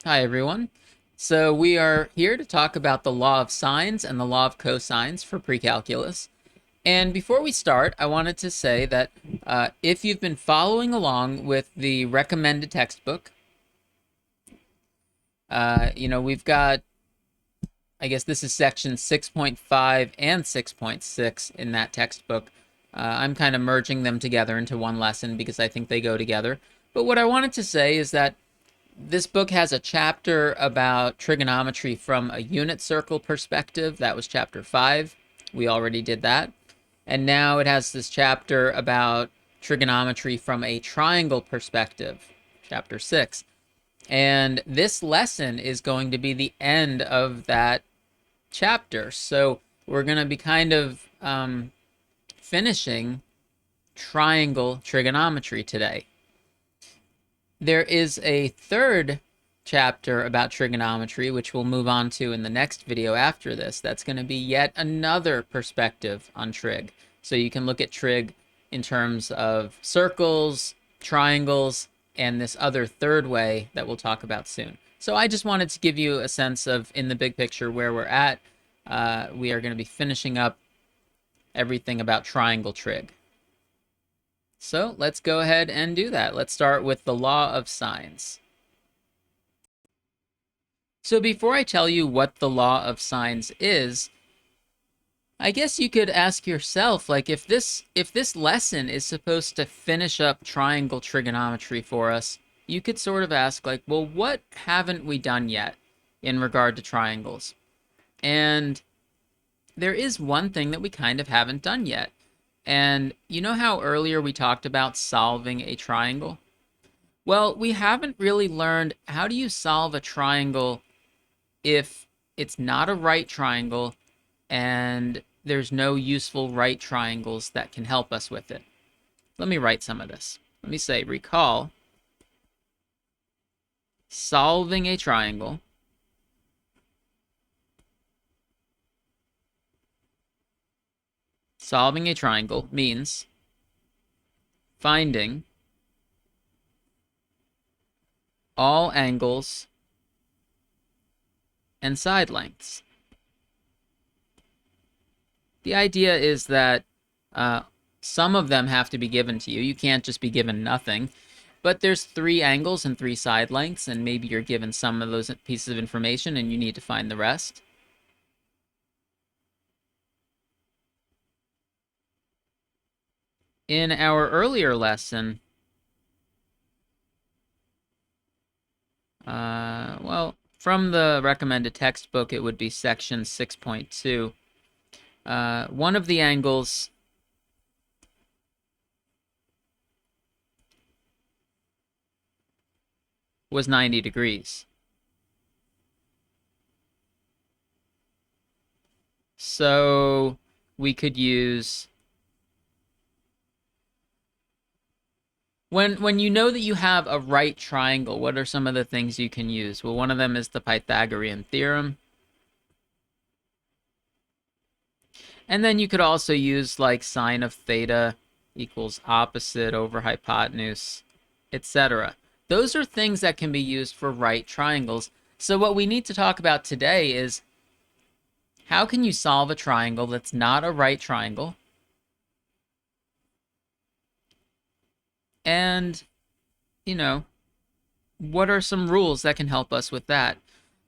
Hi, everyone. So we are here to talk about the law of sines and the law of cosines for precalculus. And before we start, I wanted to say that if you've been following along with the recommended textbook, we've got, I guess this is section 6.5 and 6.6 in that textbook. I'm kind of merging them together into one lesson because I think they go together. But what I wanted to say is that this book has a chapter about trigonometry from a unit circle perspective. That was chapter 5. We already did that. And now it has this chapter about trigonometry from a triangle perspective, chapter 6. And this lesson is going to be the end of that chapter. So we're going to be kind of finishing triangle trigonometry today. There is a third chapter about trigonometry, which we'll move on to in the next video after this. That's going to be yet another perspective on trig. So you can look at trig in terms of circles, triangles, and this other third way that we'll talk about soon. So I just wanted to give you a sense of, in the big picture, where we're at. We are going to be finishing up everything about triangle trig. So let's go ahead and do that. Let's start with the law of sines. So before I tell you what the law of sines is, I guess you could ask yourself, like, if this lesson is supposed to finish up triangle trigonometry for us, you could sort of ask, like, well, what haven't we done yet in regard to triangles? And there is one thing that we kind of haven't done yet. And you know how earlier we talked about solving a triangle? Well, we haven't really learned how do you solve a triangle if it's not a right triangle and there's no useful right triangles that can help us with it. Let me write some of this. Let me say, recall solving a triangle means finding all angles and side lengths. The idea is that some of them have to be given to you. You can't just be given nothing. But there's 3 angles and 3 side lengths, and maybe you're given some of those pieces of information and you need to find the rest. In our earlier lesson, well, from the recommended textbook, it would be section 6.2. One of the angles was 90 degrees. So we could use, when you know that you have a right triangle, what are some of the things you can use? Well, one of them is the Pythagorean theorem. And then you could also use like sine of theta equals opposite over hypotenuse, etc. Those are things that can be used for right triangles. So what we need to talk about today is how can you solve a triangle that's not a right triangle? And, you know, what are some rules that can help us with that?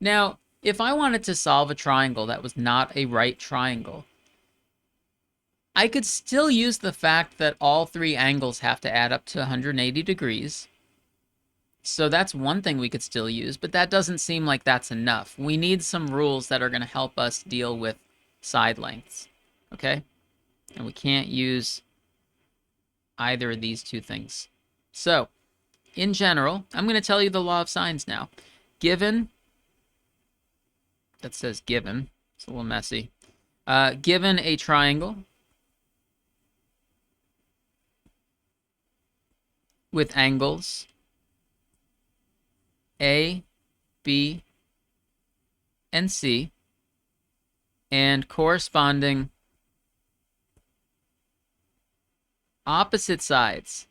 Now, if I wanted to solve a triangle that was not a right triangle, I could still use the fact that all 3 angles have to add up to 180 degrees. So that's one thing we could still use, but that doesn't seem like that's enough. We need some rules that are going to help us deal with side lengths, okay? And we can't use either of these 2 things. So, in general, I'm going to tell you the law of sines now. Given, that says given, it's a little messy. Given a triangle with angles A, B, and C, and corresponding opposite sides,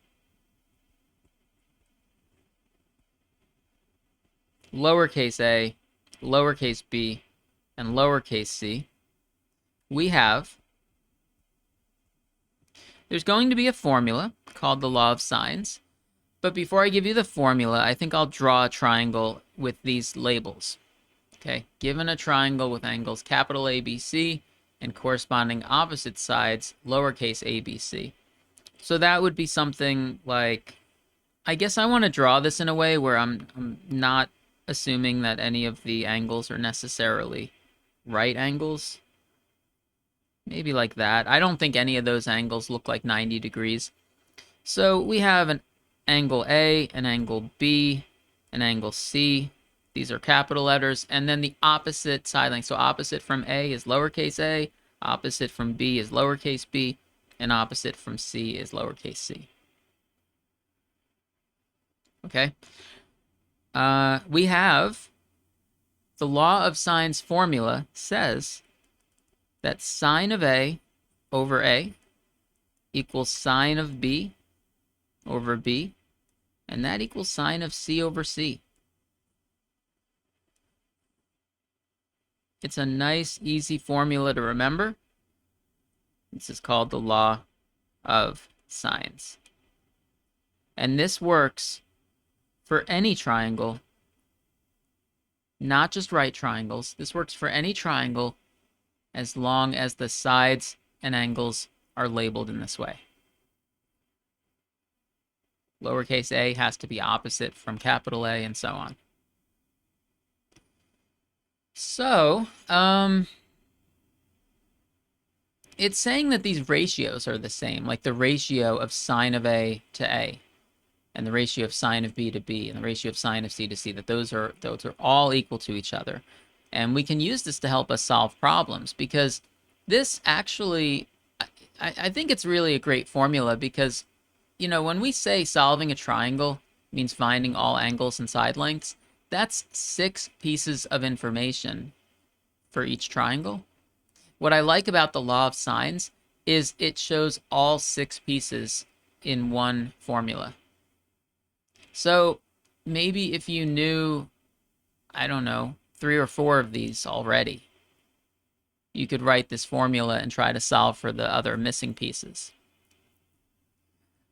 lowercase a, lowercase b, and lowercase c, we have, there's going to be a formula called the law of sines. But before I give you the formula, I think I'll draw a triangle with these labels. Okay, given a triangle with angles capital ABC and corresponding opposite sides, lowercase abc. So that would be something like, I guess I want to draw this in a way where I'm not assuming that any of the angles are necessarily right angles. Maybe like that. I don't think any of those angles look like 90 degrees. So we have an angle A, an angle B, an angle C. These are capital letters. And then the opposite side length. So opposite from A is lowercase a, opposite from B is lowercase b, and opposite from C is lowercase c. Okay? We have the law of sines formula says that sine of A over A equals sine of B over B, and that equals sine of C over C. It's a nice, easy formula to remember. This is called the law of sines. And this works for any triangle, not just right triangles. This works for any triangle as long as the sides and angles are labeled in this way. Lowercase a has to be opposite from capital A, and so on. So, it's saying that these ratios are the same, like the ratio of sine of A to A, and the ratio of sine of B to B, and the ratio of sine of C to C, that those are all equal to each other. And we can use this to help us solve problems, because this actually, I think it's really a great formula, because, you know, when we say solving a triangle means finding all angles and side lengths, that's 6 pieces of information for each triangle. What I like about the law of sines is it shows all 6 pieces in one formula. So maybe if you knew, I don't know, 3 or 4 of these already, you could write this formula and try to solve for the other missing pieces.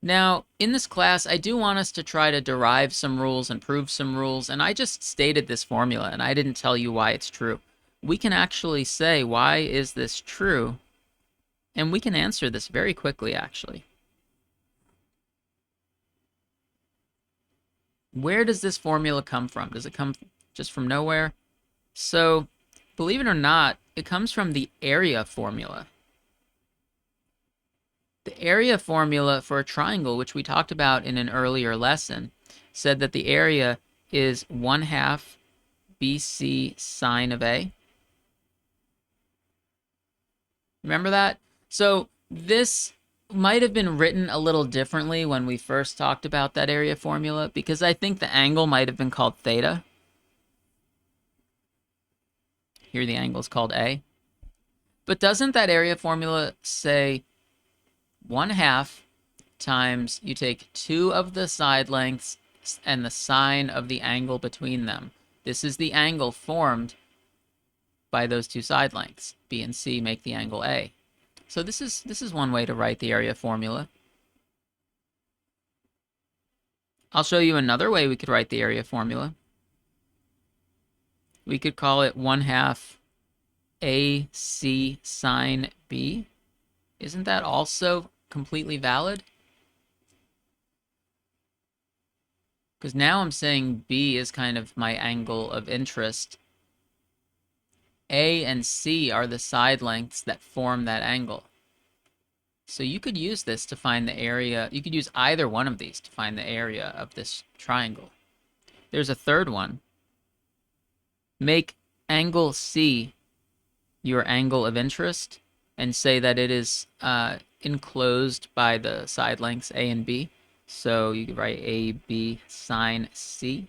Now, in this class, I do want us to try to derive some rules and prove some rules, and I just stated this formula, and I didn't tell you why it's true. We can actually say, why is this true? And we can answer this very quickly, actually. Where does this formula come from? Does it come just from nowhere? So, believe it or not, it comes from the area formula. The area formula for a triangle, which we talked about in an earlier lesson, said that the area is 1/2 BC sine of A. Remember that? So this might have been written a little differently when we first talked about that area formula, because I think the angle might have been called theta. Here the angle is called A. But doesn't that area formula say 1/2 times you take 2 of the side lengths and the sine of the angle between them? This is the angle formed by those 2 side lengths. B and C make the angle A. So this is one way to write the area formula. I'll show you another way we could write the area formula. We could call it 1/2 AC sine B. Isn't that also completely valid? Because now I'm saying B is kind of my angle of interest. A and C are the side lengths that form that angle. So you could use this to find the area. You could use either one of these to find the area of this triangle. There's a third one. Make angle C your angle of interest and say that it is enclosed by the side lengths A and B. So you could write AB sine C.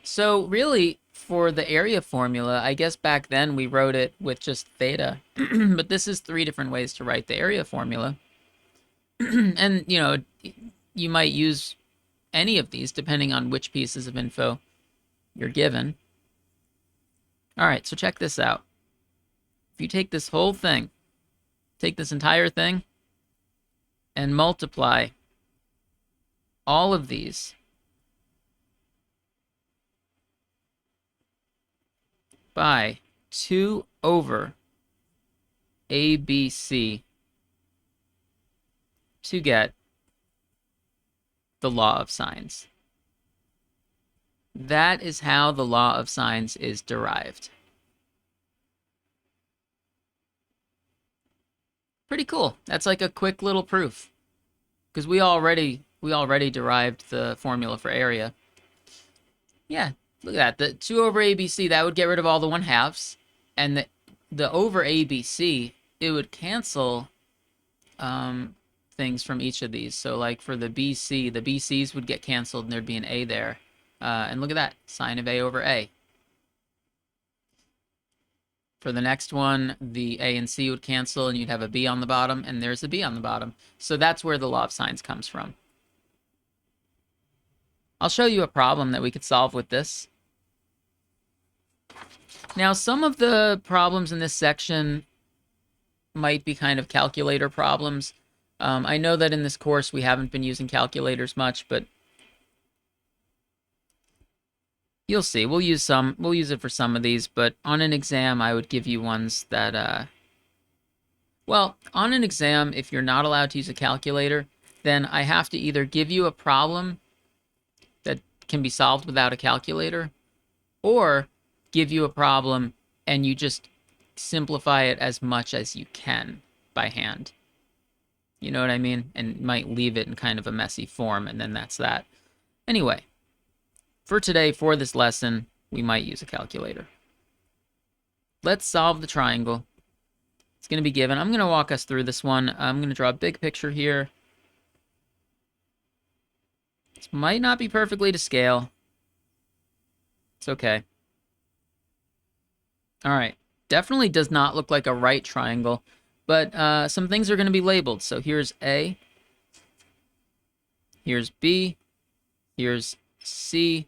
So really, for the area formula, I guess back then we wrote it with just theta, but this is 3 different ways to write the area formula. And, you know, you might use any of these depending on which pieces of info you're given. All right, so check this out. If you take this whole thing, take this entire thing, and multiply all of these by 2 over ABC to get the law of sines. That is how the law of sines is derived. Pretty cool. That's like a quick little proof. Because we already derived the formula for area. Yeah, look at that. The 2 over ABC, that would get rid of all the 1/2s. And the over ABC, it would cancel things from each of these. So like for the BC, the BCs would get canceled and there'd be an A there. And look at that, sine of A over A. For the next one, the A and C would cancel and you'd have a B on the bottom, and there's a B on the bottom. So that's where the law of sines comes from. I'll show you a problem that we could solve with this. Now, some of the problems in this section might be kind of calculator problems. I know that in this course we haven't been using calculators much, but you'll see. We'll use it for some of these, but on an exam, I would give you ones that, well, on an exam, if you're not allowed to use a calculator, then I have to either give you a problem that can be solved without a calculator, or give you a problem and you just simplify it as much as you can by hand. You know what I mean? And might leave it in kind of a messy form, and then that's that. Anyway, for today, for this lesson, we might use a calculator. Let's solve the triangle. It's going to be given. I'm going to walk us through this one. I'm going to draw a big picture here. This might not be perfectly to scale. It's okay. All right. Definitely does not look like a right triangle, but some things are going to be labeled. So here's A, here's B, here's C,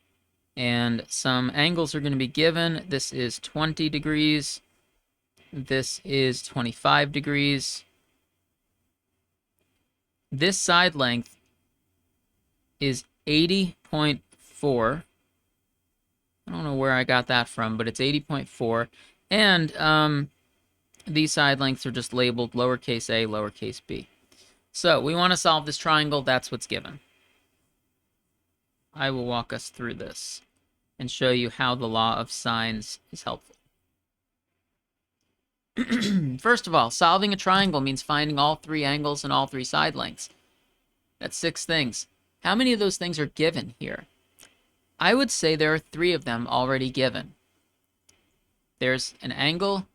and some angles are going to be given. This is 20 degrees. This is 25 degrees. This side length is 80.4. I don't know where I got that from, but it's 80.4. And these side lengths are just labeled lowercase a, lowercase b. So we want to solve this triangle. That's what's given. I will walk us through this and show you how the law of sines is helpful. First of all, solving a triangle means finding all 3 angles and all 3 side lengths. That's 6 things. How many of those things are given here? I would say there are 3 of them already given. There's an angle,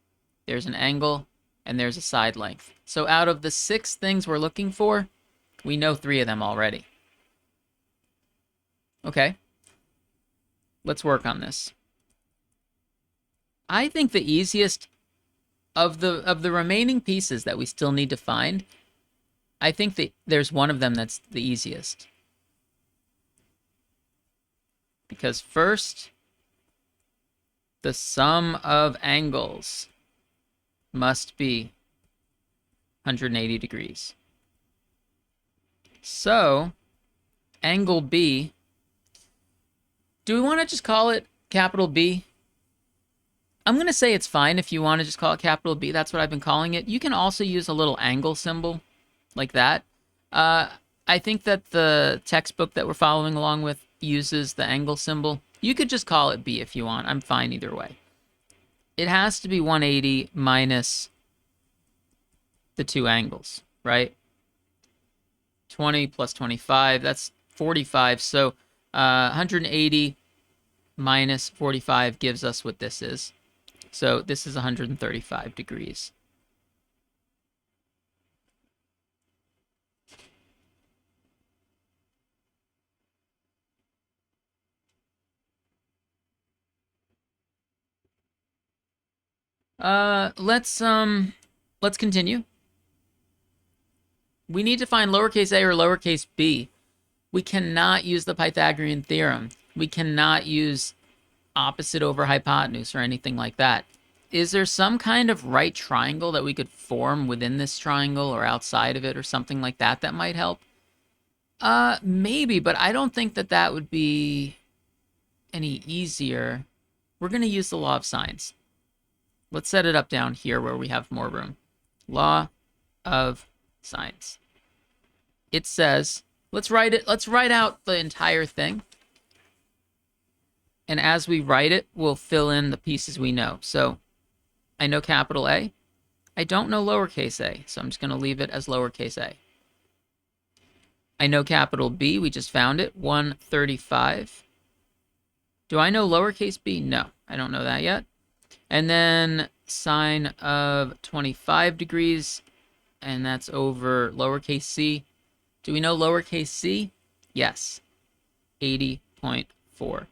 and there's a side length. So out of the 6 things we're looking for, we know 3 of them already. Okay, let's work on this. I think the easiest of the remaining pieces that we still need to find, I think that there's one of them that's the easiest. Because first, the sum of angles must be 180 degrees. So, angle B, do we want to just call it capital B? I'm going to say it's fine if you want to just call it capital B. That's what I've been calling it. You can also use a little angle symbol like that. I think that the textbook that we're following along with uses the angle symbol. You could just call it B if you want. I'm fine either way. It has to be 180 minus the 2 angles, right? 20 plus 25, that's 45. So 180 minus 45 gives us what this is. So this is 135 degrees. Let's continue. We need to find lowercase a or lowercase b. We cannot use the Pythagorean theorem. We cannot use opposite over hypotenuse or anything like that. Is there some kind of right triangle that we could form within this triangle or outside of it or something like that that might help? Maybe, but I don't think that that would be any easier. We're going to use the law of sines. Let's set it up down here where we have more room. Law of sines. It says, let's write out the entire thing. And as we write it, we'll fill in the pieces we know. So I know capital A. I don't know lowercase a, so I'm just going to leave it as lowercase a. I know capital B. We just found it, 135. Do I know lowercase b? No, I don't know that yet. And then sine of 25 degrees, and that's over lowercase c. Do we know lowercase c? Yes, 80.4.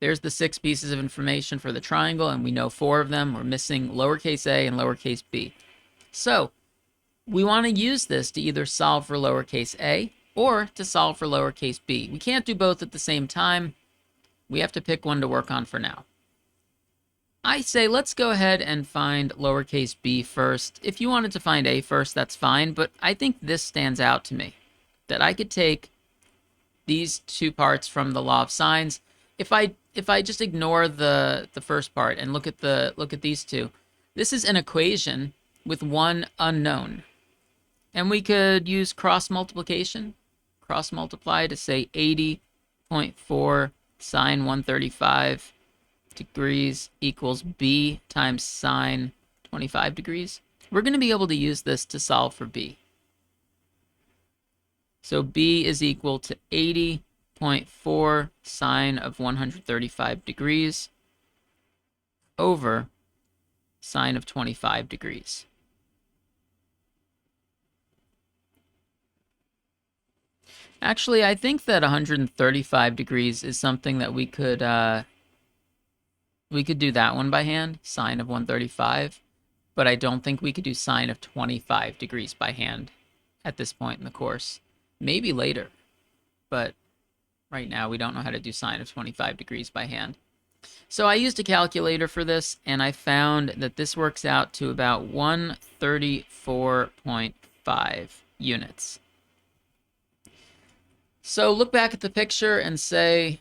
There's the 6 pieces of information for the triangle, and we know 4 of them. We're missing lowercase a and lowercase b. So we want to use this to either solve for lowercase a or to solve for lowercase b. We can't do both at the same time. We have to pick one to work on for now. I say let's go ahead and find lowercase b first. If you wanted to find a first, that's fine, but I think this stands out to me, that I could take these 2 parts from the law of sines. If I just ignore the first part and look at these 2, this is an equation with one unknown. And we could use cross multiplication. Cross multiply to say 80.4 sine 135 degrees equals b times sine 25 degrees. We're going to be able to use this to solve for b. So b is equal to 80.4 sine of 135 degrees over sine of 25 degrees. Actually, I think that 135 degrees is something that we could do that one by hand, sine of 135, but I don't think we could do sine of 25 degrees by hand at this point in the course. Maybe later, but right now we don't know how to do sine of 25 degrees by hand. So I used a calculator for this, and I found that this works out to about 134.5 units. So look back at the picture and say,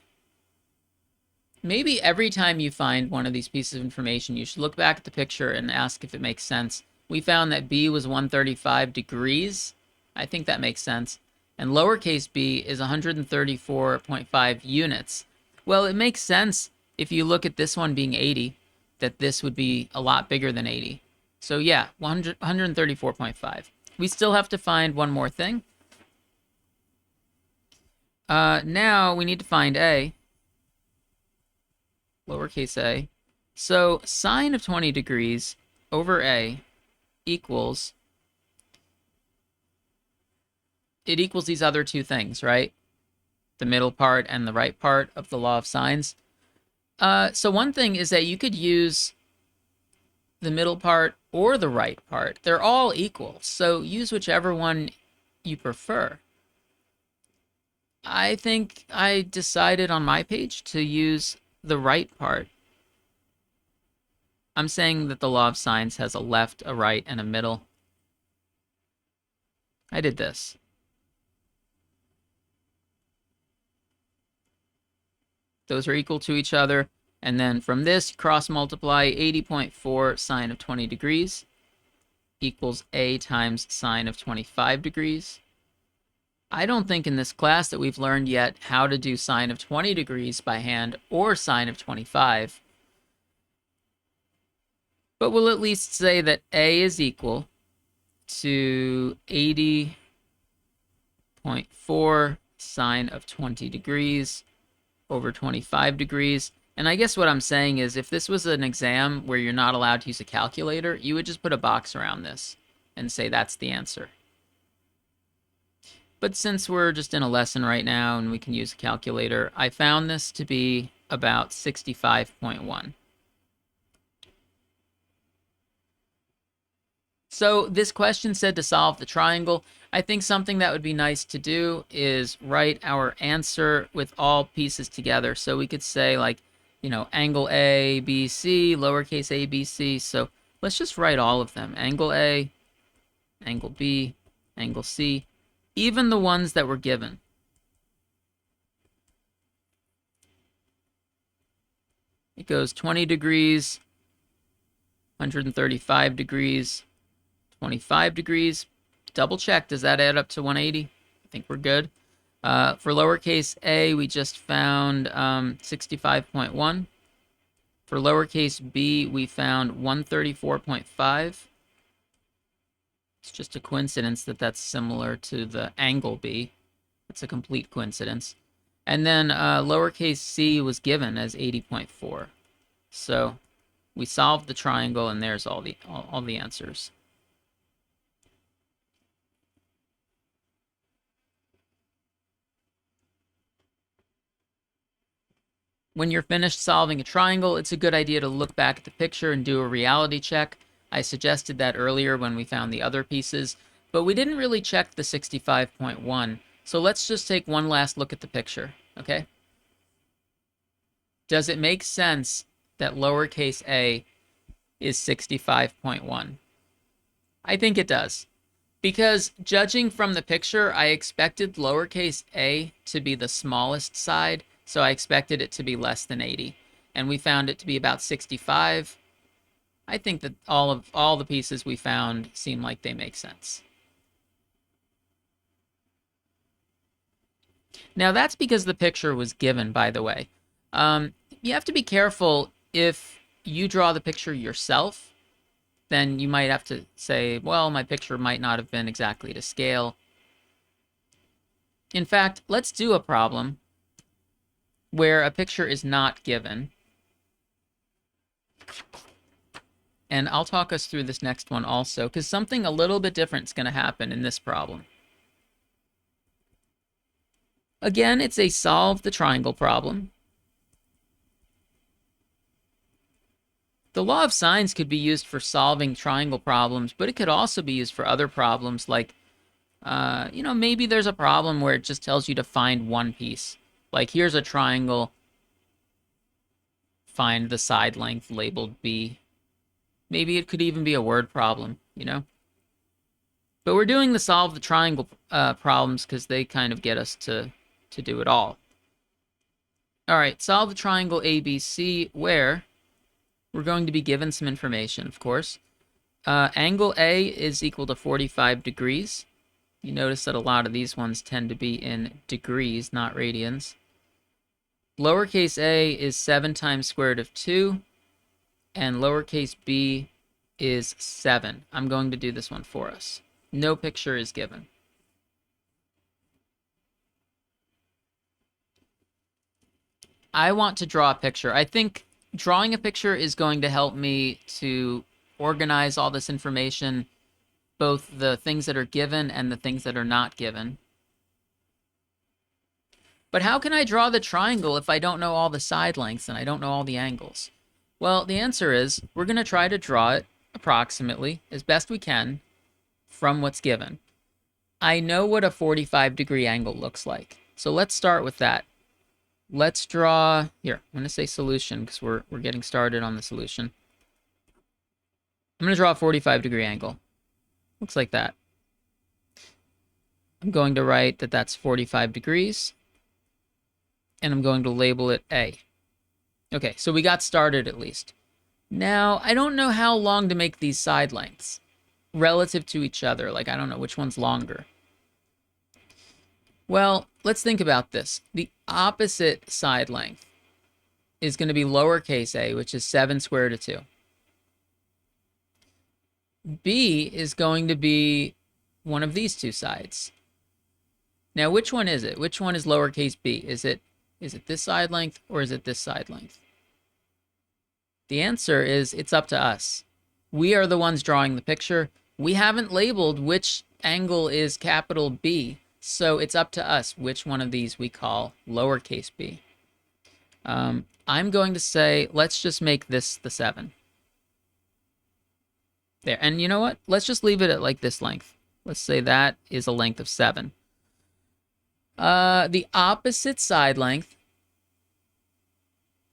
maybe every time you find one of these pieces of information, you should look back at the picture and ask if it makes sense. We found that b was 135 degrees. I think that makes sense. And lowercase b is 134.5 units. Well, it makes sense if you look at this one being 80, that this would be a lot bigger than 80. So yeah, 134.5. We still have to find one more thing. Now we need to find a, lowercase a. So sine of 20 degrees over a equals, it equals these other 2 things, right? The middle part and the right part of the law of sines. So one thing is that you could use the middle part or the right part. They're all equal, so use whichever one you prefer. I think I decided on my page to use the right part. I'm saying that the law of sines has a left, a right, and a middle. I did this. Those are equal to each other. And then from this, cross multiply 80.4 sine of 20 degrees equals a times sine of 25 degrees. I don't think in this class that we've learned yet how to do sine of 20 degrees by hand or sine of 25. But we'll at least say that a is equal to 80.4 sine of 20 degrees over 25 degrees. And I guess what I'm saying is if this was an exam where you're not allowed to use a calculator, you would just put a box around this and say that's the answer. But since we're just in a lesson right now and we can use a calculator, I found this to be about 65.1. So this question said to solve the triangle. I think something that would be nice to do is write our answer with all pieces together. So we could say like, angle A, B, C, lowercase a, B, C. So let's just write all of them. Angle A, angle B, angle C, even the ones that were given. It goes 20 degrees, 135 degrees, 25 degrees. Double check, does that add up to 180? I think we're good. For lowercase a, we just found 65.1. For lowercase b, we found 134.5. It's just a coincidence that that's similar to the angle b. It's a complete coincidence. And then lowercase c was given as 80.4. So we solved the triangle, and there's all the answers. When you're finished solving a triangle, it's a good idea to look back at the picture and do a reality check. I suggested that earlier when we found the other pieces, but we didn't really check the 65.1. So let's just take one last look at the picture, okay? Does it make sense that lowercase a is 65.1? I think it does. Because judging from the picture, I expected lowercase a to be the smallest side, so I expected it to be less than 80. And we found it to be about 65. I think that all the pieces we found seem like they make sense. Now that's because the picture was given, by the way. You have to be careful if you draw the picture yourself, then you might have to say, well, my picture might not have been exactly to scale. In fact, let's do a problem where a picture is not given. And I'll talk us through this next one also, because something a little bit different is going to happen in this problem. Again, it's a solve the triangle problem. The law of sines could be used for solving triangle problems, but it could also be used for other problems like, maybe there's a problem where it just tells you to find one piece. Like, here's a triangle, find the side length labeled B. Maybe it could even be a word problem, But we're doing the solve the triangle problems because they kind of get us to do it all. All right, solve the triangle ABC, where we're going to be given some information, of course. Angle A is equal to 45 degrees. You notice that a lot of these ones tend to be in degrees, not radians. Lowercase a is 7 times square root of 2, and lowercase b is 7. I'm going to do this one for us. No picture is given. I want to draw a picture. I think drawing a picture is going to help me to organize all this information, both the things that are given and the things that are not given. But how can I draw the triangle if I don't know all the side lengths and I don't know all the angles? Well, the answer is we're going to try to draw it approximately, as best we can, from what's given. I know what a 45-degree angle looks like. So let's start with that. Let's draw, here, I'm going to say solution because we're getting started on the solution. I'm going to draw a 45-degree angle. Looks like that. I'm going to write that that's 45 degrees. And I'm going to label it A. Okay, so we got started at least. Now, I don't know how long to make these side lengths relative to each other. Like, I don't know which one's longer. Well, let's think about this. The opposite side length is going to be lowercase a, which is 7 square root of 2. B is going to be one of these two sides. Now, which one is it? Which one is lowercase b? Is it this side length or is it this side length? The answer is it's up to us. We are the ones drawing the picture. We haven't labeled which angle is capital B, so it's up to us which one of these we call lowercase b. I'm going to say, let's just make this the 7. There, and you know what? Let's just leave it at like this length. Let's say that is a length of 7. The opposite side length,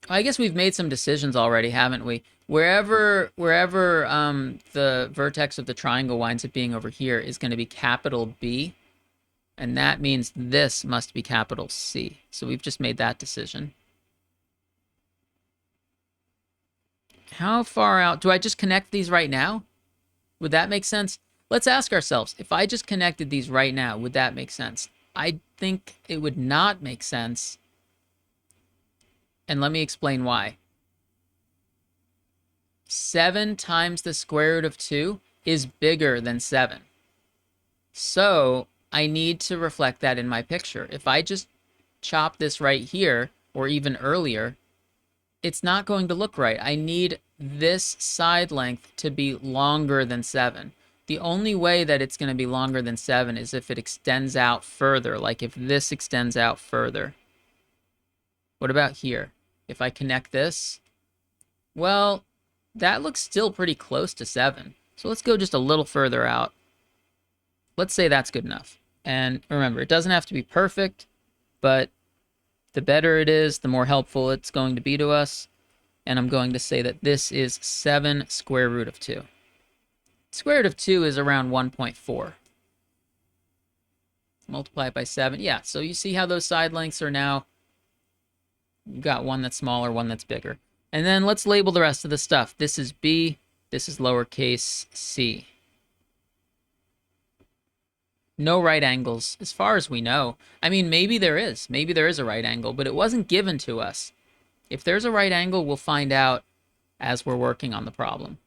I guess we've made some decisions already, haven't we? Wherever the vertex of the triangle winds up being over here is going to be capital B, and that means this must be capital C. So we've just made that decision. How far out? Do I just connect these right now? Would that make sense? Let's ask ourselves, if I just connected these right now, would that make sense? I think it would not make sense. And let me explain why. 7 times the square root of 2 is bigger than 7. So I need to reflect that in my picture. If I just chop this right here, or even earlier, it's not going to look right. I need this side length to be longer than 7. The only way that it's going to be longer than 7 is if it extends out further, like if this extends out further. What about here? If I connect this, well, that looks still pretty close to 7. So let's go just a little further out. Let's say that's good enough. And remember, it doesn't have to be perfect, but the better it is, the more helpful it's going to be to us. And I'm going to say that this is 7 square root of 2. Square root of 2 is around 1.4. Multiply it by 7. Yeah, so you see how those side lengths are now. You've got one that's smaller, one that's bigger. And then let's label the rest of the stuff. This is B, this is lowercase c. No right angles, as far as we know. I mean, maybe there is. Maybe there is a right angle, but it wasn't given to us. If there's a right angle, we'll find out as we're working on the problem.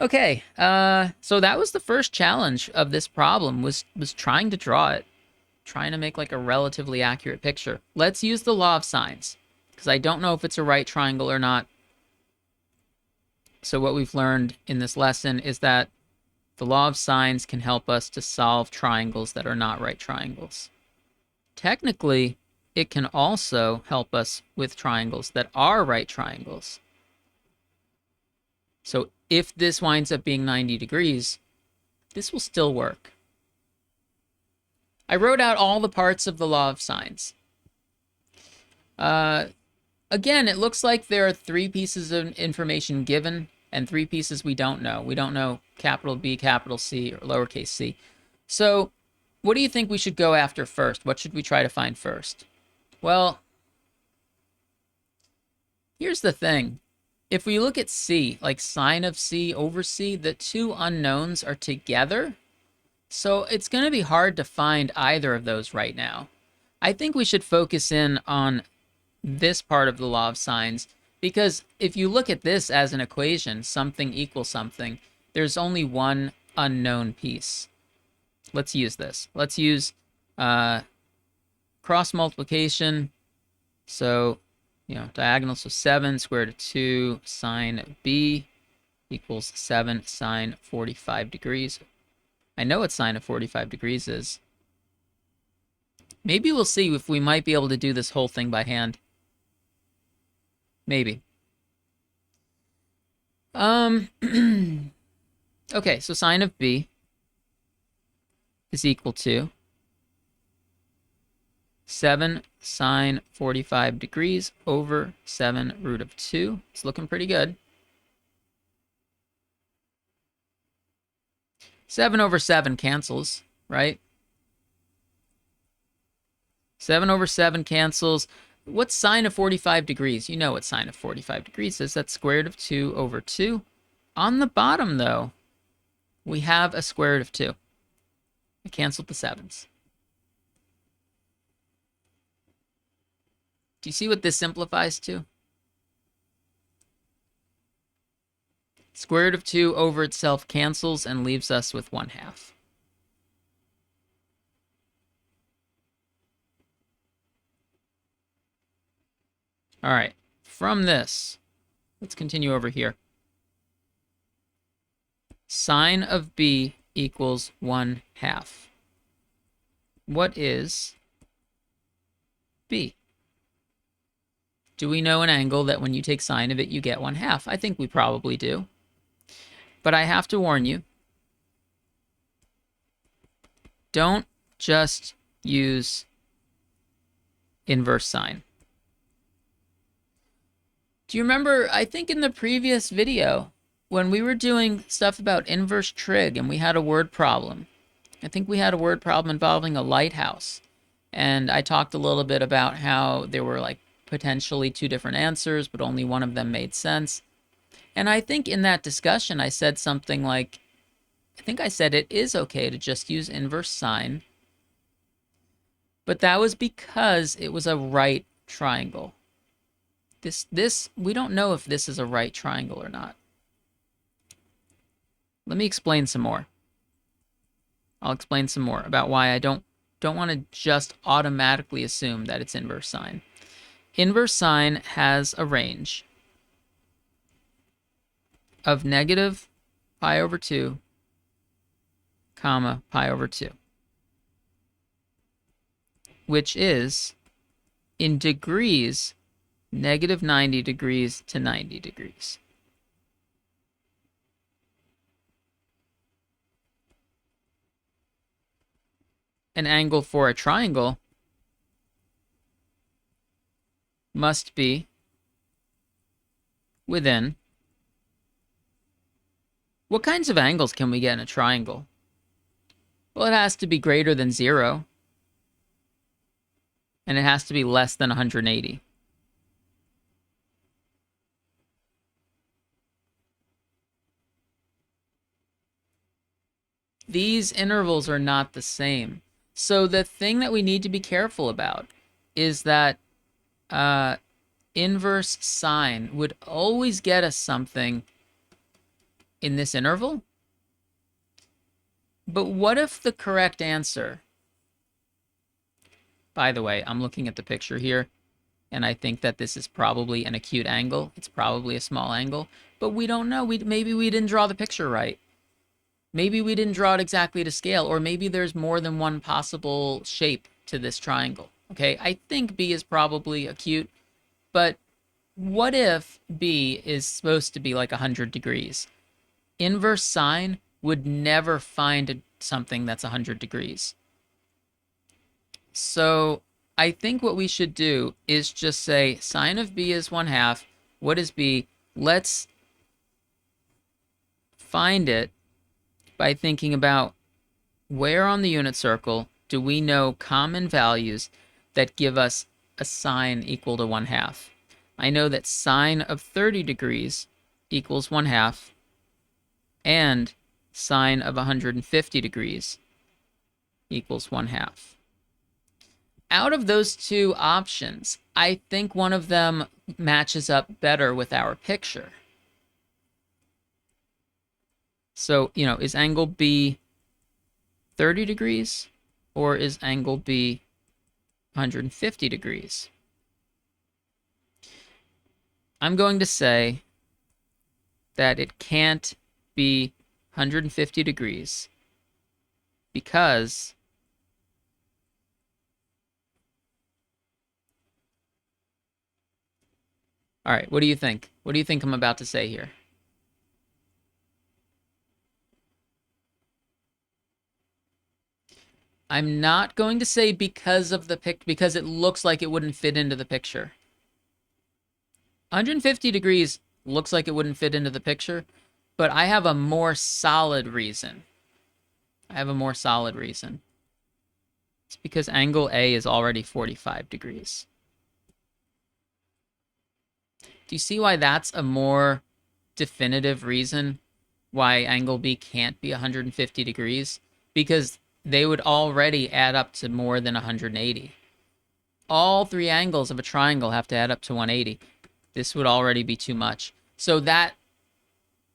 Okay, so that was the first challenge of this problem, was trying to draw it. Trying to make like a relatively accurate picture. Let's use the law of sines, because I don't know if it's a right triangle or not. So what we've learned in this lesson is that the law of sines can help us to solve triangles that are not right triangles. Technically, it can also help us with triangles that are right triangles. So if this winds up being 90 degrees, this will still work. I wrote out all the parts of the law of sines. Again, it looks like there are 3 pieces of information given and 3 pieces we don't know. We don't know capital B, capital C, or lowercase c. So what do you think we should go after first? What should we try to find first? Well, here's the thing. If we look at c, like sine of c over c, the 2 unknowns are together. So it's going to be hard to find either of those right now. I think we should focus in on this part of the law of sines, because if you look at this as an equation, something equals something, there's only one unknown piece. Let's use this. Let's use cross multiplication. So, diagonal, so 7 square root of 2 sine b equals 7 sine 45 degrees. I know what sine of 45 degrees is. Maybe we'll see if we might be able to do this whole thing by hand. Maybe. Okay, so sine of b is equal to 7 sine 45 degrees over 7 root of 2. It's looking pretty good. 7 over 7 cancels, right? 7 over 7 cancels. What's sine of 45 degrees? You know what sine of 45 degrees is. That's square root of 2 over 2. On the bottom, though, we have a square root of 2. I canceled the 7s. Do you see what this simplifies to? Square root of 2 over itself cancels and leaves us with 1/2. All right, from this, let's continue over here. Sine of b equals 1/2. What is b? Do we know an angle that when you take sine of it, you get 1/2? I think we probably do. But I have to warn you, don't just use inverse sine. Do you remember, I think in the previous video, when we were doing stuff about inverse trig and we had a word problem, I think we had a word problem involving a lighthouse. And I talked a little bit about how there were like potentially two different answers, but only one of them made sense. And I think in that discussion, I said something like, I think I said it is okay to just use inverse sine, but that was because it was a right triangle. This we don't know if this is a right triangle or not. Let me explain some more. I'll explain some more about why I don't want to just automatically assume that it's inverse sine. Inverse sine has a range of negative pi over 2, comma, pi over 2, which is, in degrees, negative 90 degrees to 90 degrees. An angle for a triangle must be within. What kinds of angles can we get in a triangle? Well, it has to be greater than 0, and it has to be less than 180. These intervals are not the same. So the thing that we need to be careful about is that inverse sine would always get us something in this interval. But what if the correct answer, by the way, I'm looking at the picture here, and I think that this is probably an acute angle. It's probably a small angle, but we don't know. Maybe we didn't draw the picture right. Maybe we didn't draw it exactly to scale, or maybe there's more than one possible shape to this triangle. Okay, I think B is probably acute, but what if B is supposed to be like 100 degrees? Inverse sine would never find something that's 100 degrees. So I think what we should do is just say sine of B is 1/2. What is B? Let's find it by thinking about where on the unit circle do we know common values that give us a sine equal to 1/2. I know that sine of 30 degrees equals 1/2, and sine of 150 degrees equals 1/2. Out of those two options, I think one of them matches up better with our picture. So, is angle B 30 degrees, or is angle B 150 degrees? I'm going to say that it can't be 150 degrees because all right, what do you think? What do you think I'm about to say here? I'm not going to say because of the because it looks like it wouldn't fit into the picture. 150 degrees looks like it wouldn't fit into the picture, but I have a more solid reason. It's because angle A is already 45 degrees. Do you see why that's a more definitive reason why angle B can't be 150 degrees? Because they would already add up to more than 180. All three angles of a triangle have to add up to 180. This would already be too much. So that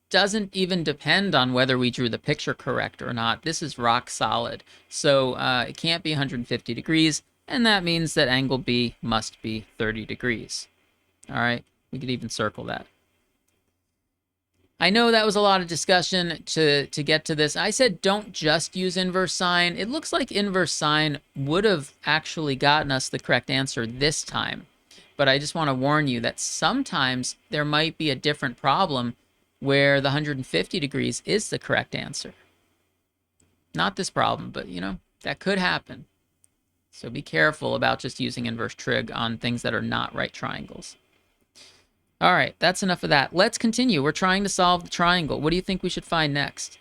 doesn't even depend on whether we drew the picture correct or not. This is rock solid. So it can't be 150 degrees, and that means that angle B must be 30 degrees. All right, we could even circle that. I know that was a lot of discussion to get to this. I said don't just use inverse sine. It looks like inverse sine would have actually gotten us the correct answer this time. But I just want to warn you that sometimes there might be a different problem where the 150 degrees is the correct answer. Not this problem, but That could happen. So be careful about just using inverse trig on things that are not right triangles. All right, that's enough of that. Let's continue. We're trying to solve the triangle. What do you think we should find next?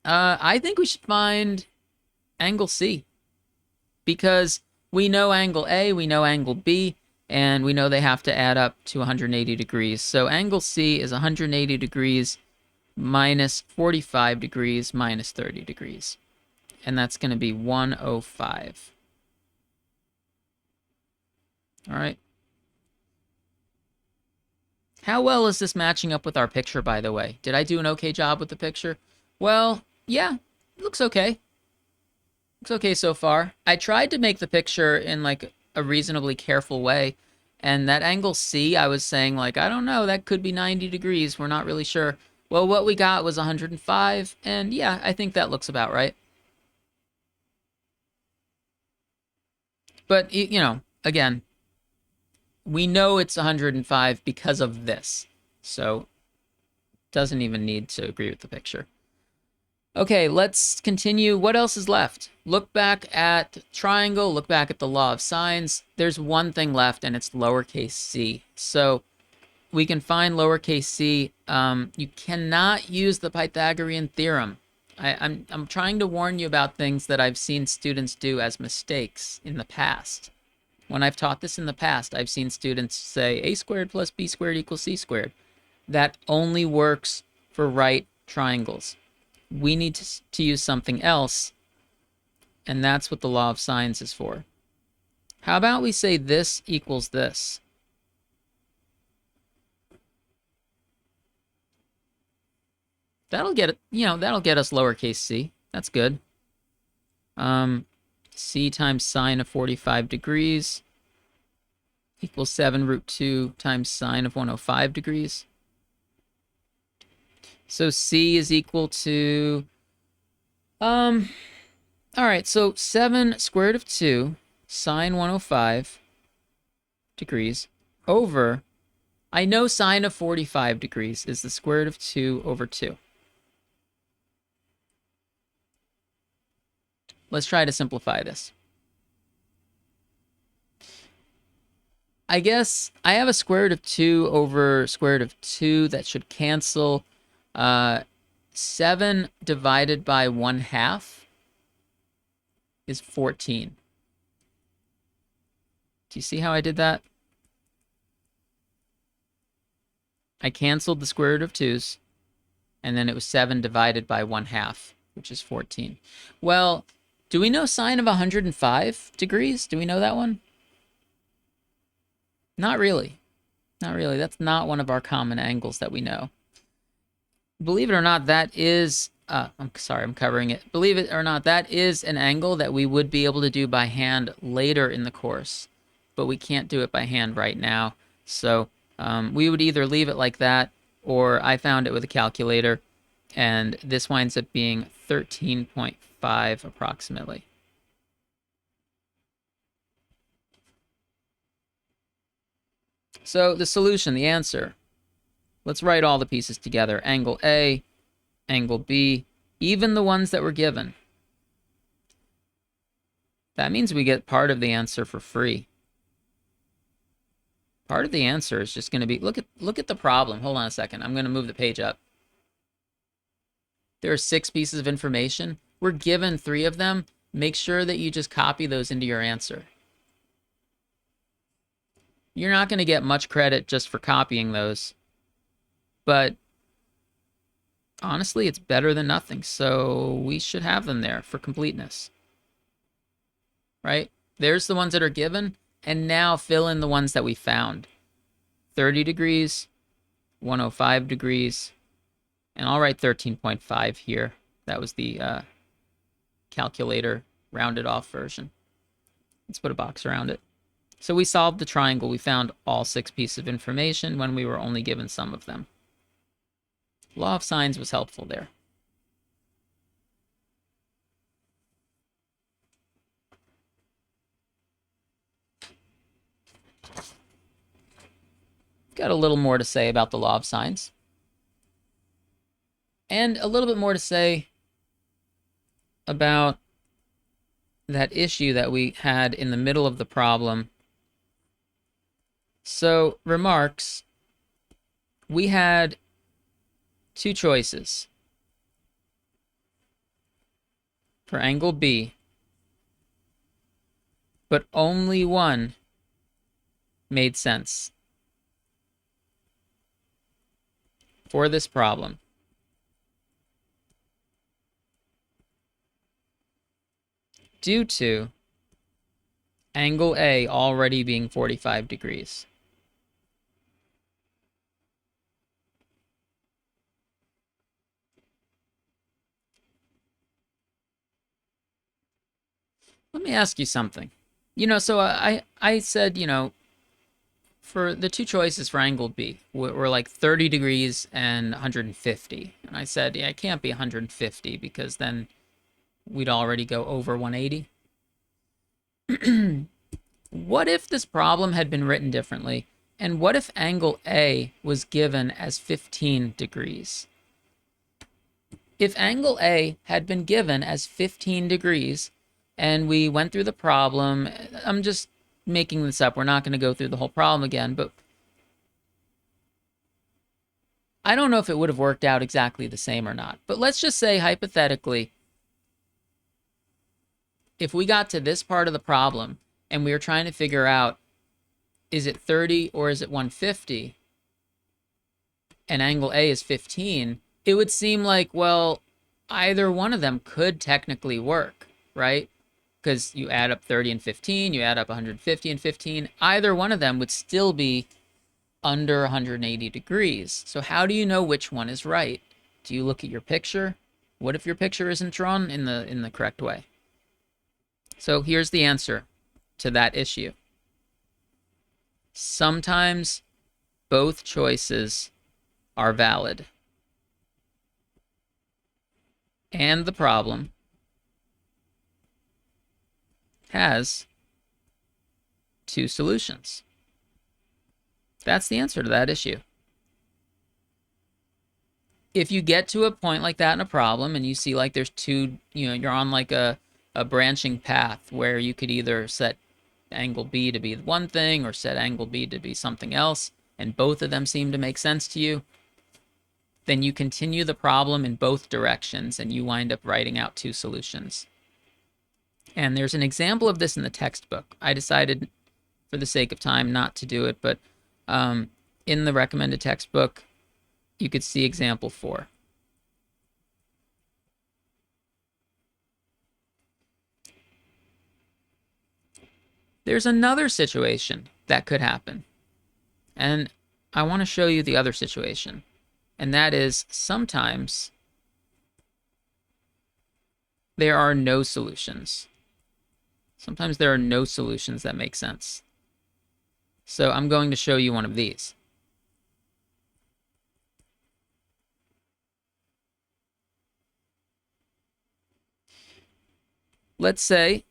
I think we should find angle C, because we know angle A, we know angle B, and we know they have to add up to 180 degrees. So angle C is 180 degrees minus 45 degrees minus 30 degrees. And that's going to be 105. All right. How well is this matching up with our picture, by the way? Did I do an okay job with the picture? Well, yeah, it looks okay. Looks okay so far. I tried to make the picture in like a reasonably careful way, and that angle C, I was saying like, I don't know, that could be 90 degrees. We're not really sure. Well, what we got was 105, and yeah, I think that looks about right. But, you know, again, we know it's 105 because of this, so doesn't even need to agree with the picture. Okay, let's continue. What else is left? Look back at triangle, look back at the law of sines. There's one thing left, and it's lowercase c. So we can find lowercase c. You cannot use the Pythagorean theorem. I'm trying to warn you about things that I've seen students do as mistakes in the past. When I've taught this in the past, I've seen students say a squared plus b squared equals c squared. That only works for right triangles. We need to use something else, and that's what the law of sines is for. How about we say this equals this? That'll get, that'll get us lowercase c. That's good. C times sine of 45 degrees equals 7 root 2 times sine of 105 degrees. So C is equal to, all right, so 7 square root of 2 sine 105 degrees over, I know sine of 45 degrees is the square root of 2 over 2. Let's try to simplify this. I guess I have a square root of 2 over square root of 2 that should cancel. 7 divided by 1/2 is 14. Do you see how I did that? I canceled the square root of 2's, and then it was 7 divided by 1/2, which is 14. Well, do we know sine of 105 degrees? Do we know that one? Not really. Not really. That's not one of our common angles that we know. Believe it or not, that is, I'm sorry, I'm covering it. Believe it or not, that is an angle that we would be able to do by hand later in the course, but we can't do it by hand right now. So we would either leave it like that, or I found it with a calculator, and this winds up being 13.5 approximately. So the solution, the answer, let's write all the pieces together. Angle A, angle B, even the ones that were given. That means we get part of the answer for free. Part of the answer is just going to be, look at the problem. Hold on a second. I'm going to move the page up. There are 6 pieces of information. We're given 3 of them. Make sure that you just copy those into your answer. You're not going to get much credit just for copying those, but honestly, it's better than nothing, so we should have them there for completeness. Right? There's the ones that are given, and now fill in the ones that we found. 30 degrees, 105 degrees, and I'll write 13.5 here. That was the calculator rounded off version. Let's put a box around it. So we solved the triangle. We found all 6 pieces of information when we were only given some of them. Law of sines was helpful there. Got a little more to say about the law of sines. And a little bit more to say about that issue that we had in the middle of the problem. So, remarks, we had two choices for angle B, but only one made sense for this problem. Due to angle A already being 45 degrees. Let me ask you something. So I said, for the two choices for angle B were like 30 degrees and 150. And I said, yeah, it can't be 150 because then we'd already go over 180. What if this problem had been written differently? And what if angle A was given as 15 degrees? If angle A had been given as 15 degrees and we went through the problem, I'm just making this up. We're not going to go through the whole problem again, but I don't know if it would have worked out exactly the same or not. But let's just say hypothetically, if we got to this part of the problem and we were trying to figure out, is it 30 or is it 150? And angle A is 15, it would seem like, well, either one of them could technically work, right? Because you add up 30 and 15, you add up 150 and 15, either one of them would still be under 180 degrees. So how do you know which one is right? Do you look at your picture? What if your picture isn't drawn in the correct way? So here's the answer to that issue. Sometimes both choices are valid. And the problem has two solutions. That's the answer to that issue. If you get to a point like that in a problem and you see like there's two, you're on like a branching path where you could either set angle B to be one thing or set angle B to be something else, and both of them seem to make sense to you, then you continue the problem in both directions and you wind up writing out two solutions. And there's an example of this in the textbook. I decided, for the sake of time, not to do it, but in the recommended textbook, you could see example 4. There's another situation that could happen. And I want to show you the other situation. And that is sometimes there are no solutions. Sometimes there are no solutions that make sense. So I'm going to show you one of these. Let's say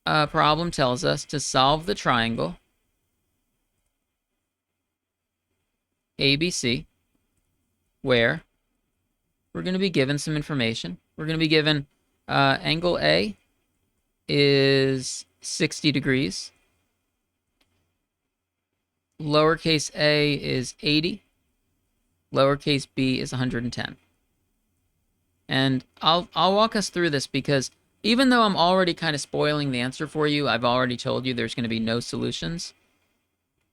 a problem tells us to solve the triangle ABC, where we're going to be given some information. We're going to be given angle A is 60 degrees. Lowercase a is 80. Lowercase b is 110. And I'll walk us through this because even though I'm already kind of spoiling the answer for you, I've already told you there's going to be no solutions.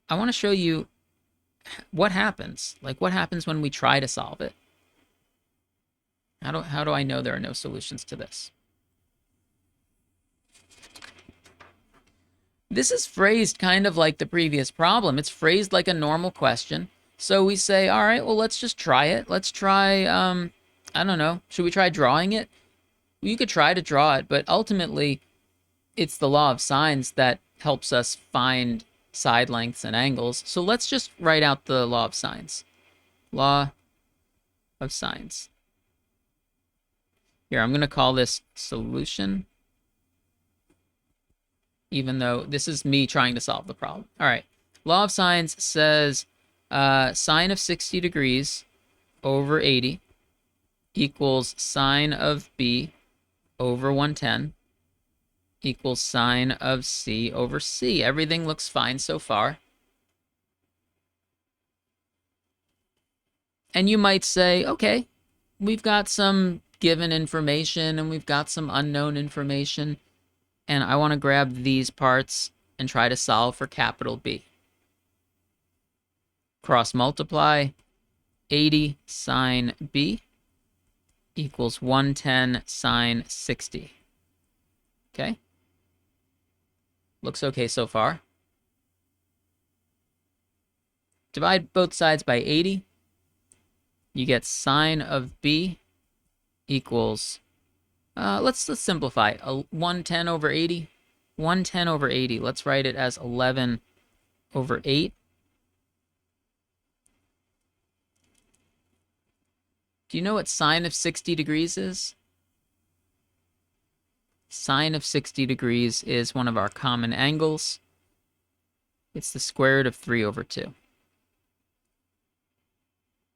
I want to show you what happens. Like, what happens when we try to solve it? How do I know there are no solutions to this? This is phrased kind of like the previous problem. It's phrased like a normal question. So we say, all right, well, let's just try it. Let's try, I don't know, should we try drawing it? You could try to draw it, but ultimately, it's the law of sines that helps us find side lengths and angles. So let's just write out the law of sines. Law of sines. Here, I'm going to call this solution, even though this is me trying to solve the problem. All right. Law of sines says sine of 60 degrees over 80 equals sine of b over 110 equals sine of c over c. Everything looks fine so far. And you might say, okay, we've got some given information and we've got some unknown information, and I want to grab these parts and try to solve for capital B. Cross multiply, 80 sine B equals 110 sine 60. Okay? Looks okay so far. Divide both sides by 80. You get sine of B equals, let's simplify. 110 over 80. 110 over 80. Let's write it as 11 over 8. Do you know what sine of 60 degrees is? Sine of 60 degrees is one of our common angles. It's the square root of 3 over 2.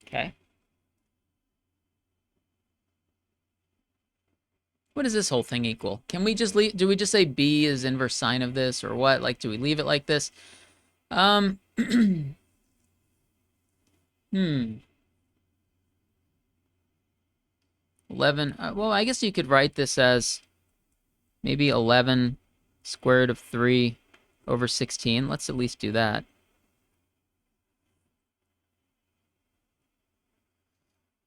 Okay. What does this whole thing equal? Can we just leave, do we just say B is inverse sine of this or what? Like, do we leave it like this? Hmm. 11, well, I guess you could write this as maybe 11 square root of 3 over 16. Let's at least do that.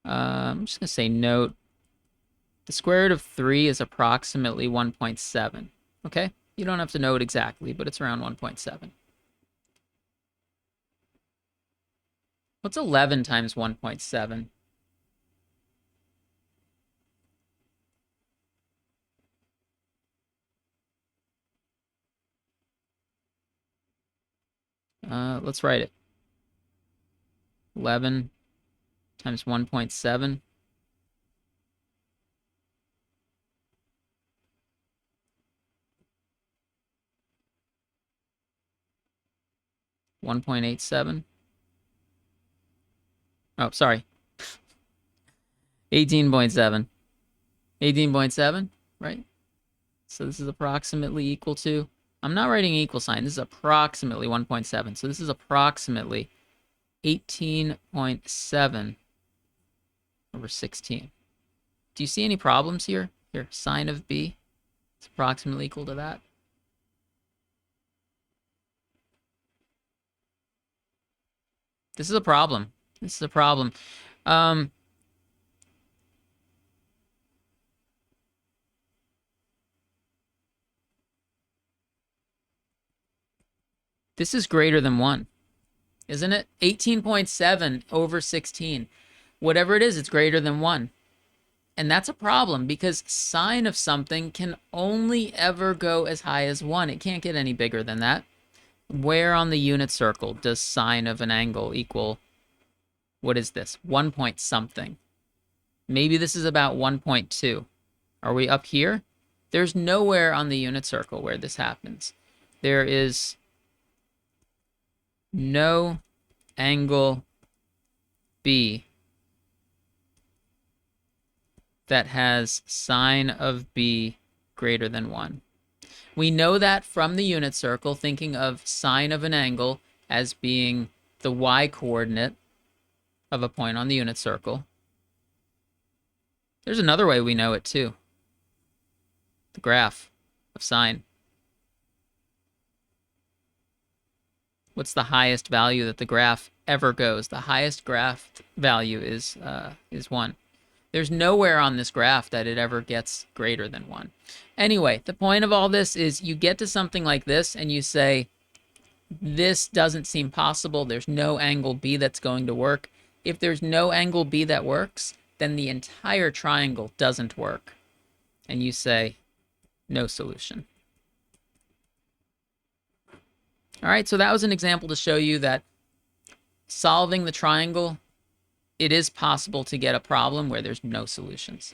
I'm just going to say note. The square root of 3 is approximately 1.7. Okay? You don't have to know it exactly, but it's around 1.7. What's 11 times 1.7? Let's write it. 11 times 1.7. 1.87. Oh, sorry. 18.7. 18.7, right? So this is approximately equal to, I'm not writing equal sign. This is approximately 1.7. So this is approximately 18.7 over 16. Do you see any problems here? Here, sine of B is approximately equal to that. This is a problem. This is a problem. This is greater than 1, isn't it? 18.7 over 16. Whatever it is, it's greater than 1. And that's a problem because sine of something can only ever go as high as 1. It can't get any bigger than that. Where on the unit circle does sine of an angle equal, what is this? 1 point something. Maybe this is about 1.2. Are we up here? There's nowhere on the unit circle where this happens. There is no angle B that has sine of B greater than 1. We know that from the unit circle, thinking of sine of an angle as being the y-coordinate of a point on the unit circle. There's another way we know it too. The graph of sine. What's the highest value that the graph ever goes? The highest graph value is 1. There's nowhere on this graph that it ever gets greater than 1. Anyway, the point of all this is you get to something like this and you say, this doesn't seem possible. There's no angle B that's going to work. If there's no angle B that works, then the entire triangle doesn't work. And you say, no solution. All right, so that was an example to show you that solving the triangle, it is possible to get a problem where there's no solutions.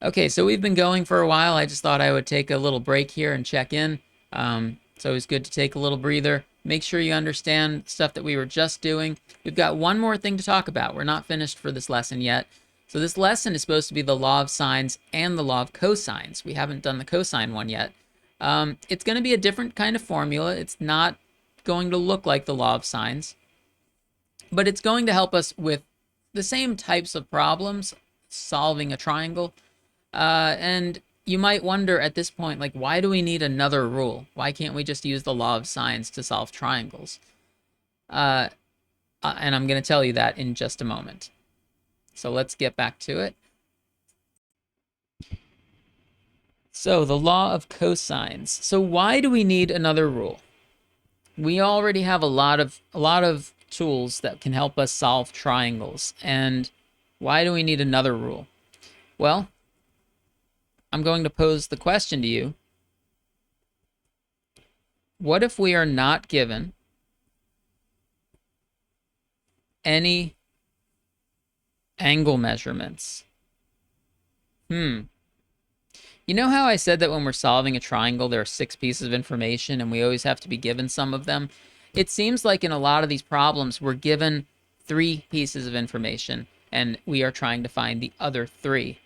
Okay, so we've been going for a while. I just thought I would take a little break here and check in. It's always good to take a little breather. Make sure you understand stuff that we were just doing. We've got one more thing to talk about. We're not finished for this lesson yet. So this lesson is supposed to be the law of sines and the law of cosines. We haven't done the cosine one yet. It's going to be a different kind of formula. It's not going to look like the law of sines, but it's going to help us with the same types of problems, solving a triangle. And you might wonder at this point, like, why do we need another rule? Why can't we just use the law of sines to solve triangles? And I'm going to tell you that in just a moment. So let's get back to it. So the law of cosines. So why do we need another rule? We already have a lot of tools that can help us solve triangles. And why do we need another rule? Well, I'm going to pose the question to you. What if we are not given any angle measurements? You know how I said that when we're solving a triangle, there are 6 pieces of information and we always have to be given some of them? It seems like in a lot of these problems, we're given 3 pieces of information and we are trying to find the other 3.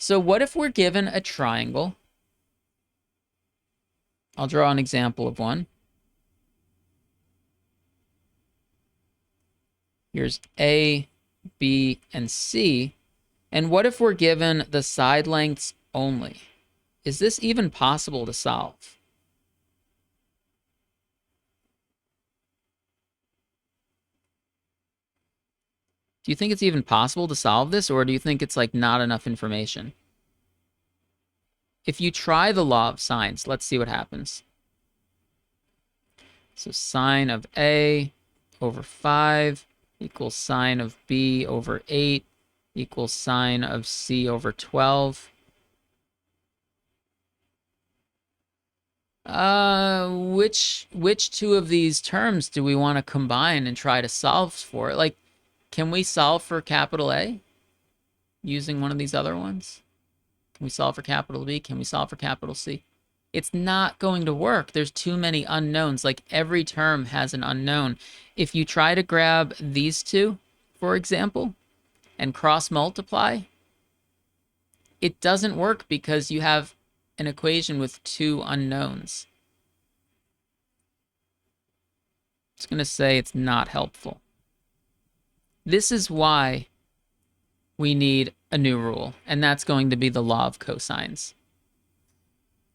So what if we're given a triangle? I'll draw an example of one. Here's A, B, and C. And what if we're given the side lengths only? Is this even possible to solve? Do you think it's even possible to solve this, or do you think it's like not enough information? If you try the law of sines, let's see what happens. So sine of A over 5 equals sine of B over 8 equals sine of C over 12. Which 2 of these terms do we want to combine and try to solve for? Like, can we solve for capital A using one of these other ones? Can we solve for capital B? Can we solve for capital C? It's not going to work. There's too many unknowns. Like, every term has an unknown. If you try to grab these 2, for example, and cross multiply, it doesn't work because you have an equation with 2 unknowns. It's going to say it's not helpful. This is why we need a new rule, and that's going to be the law of cosines.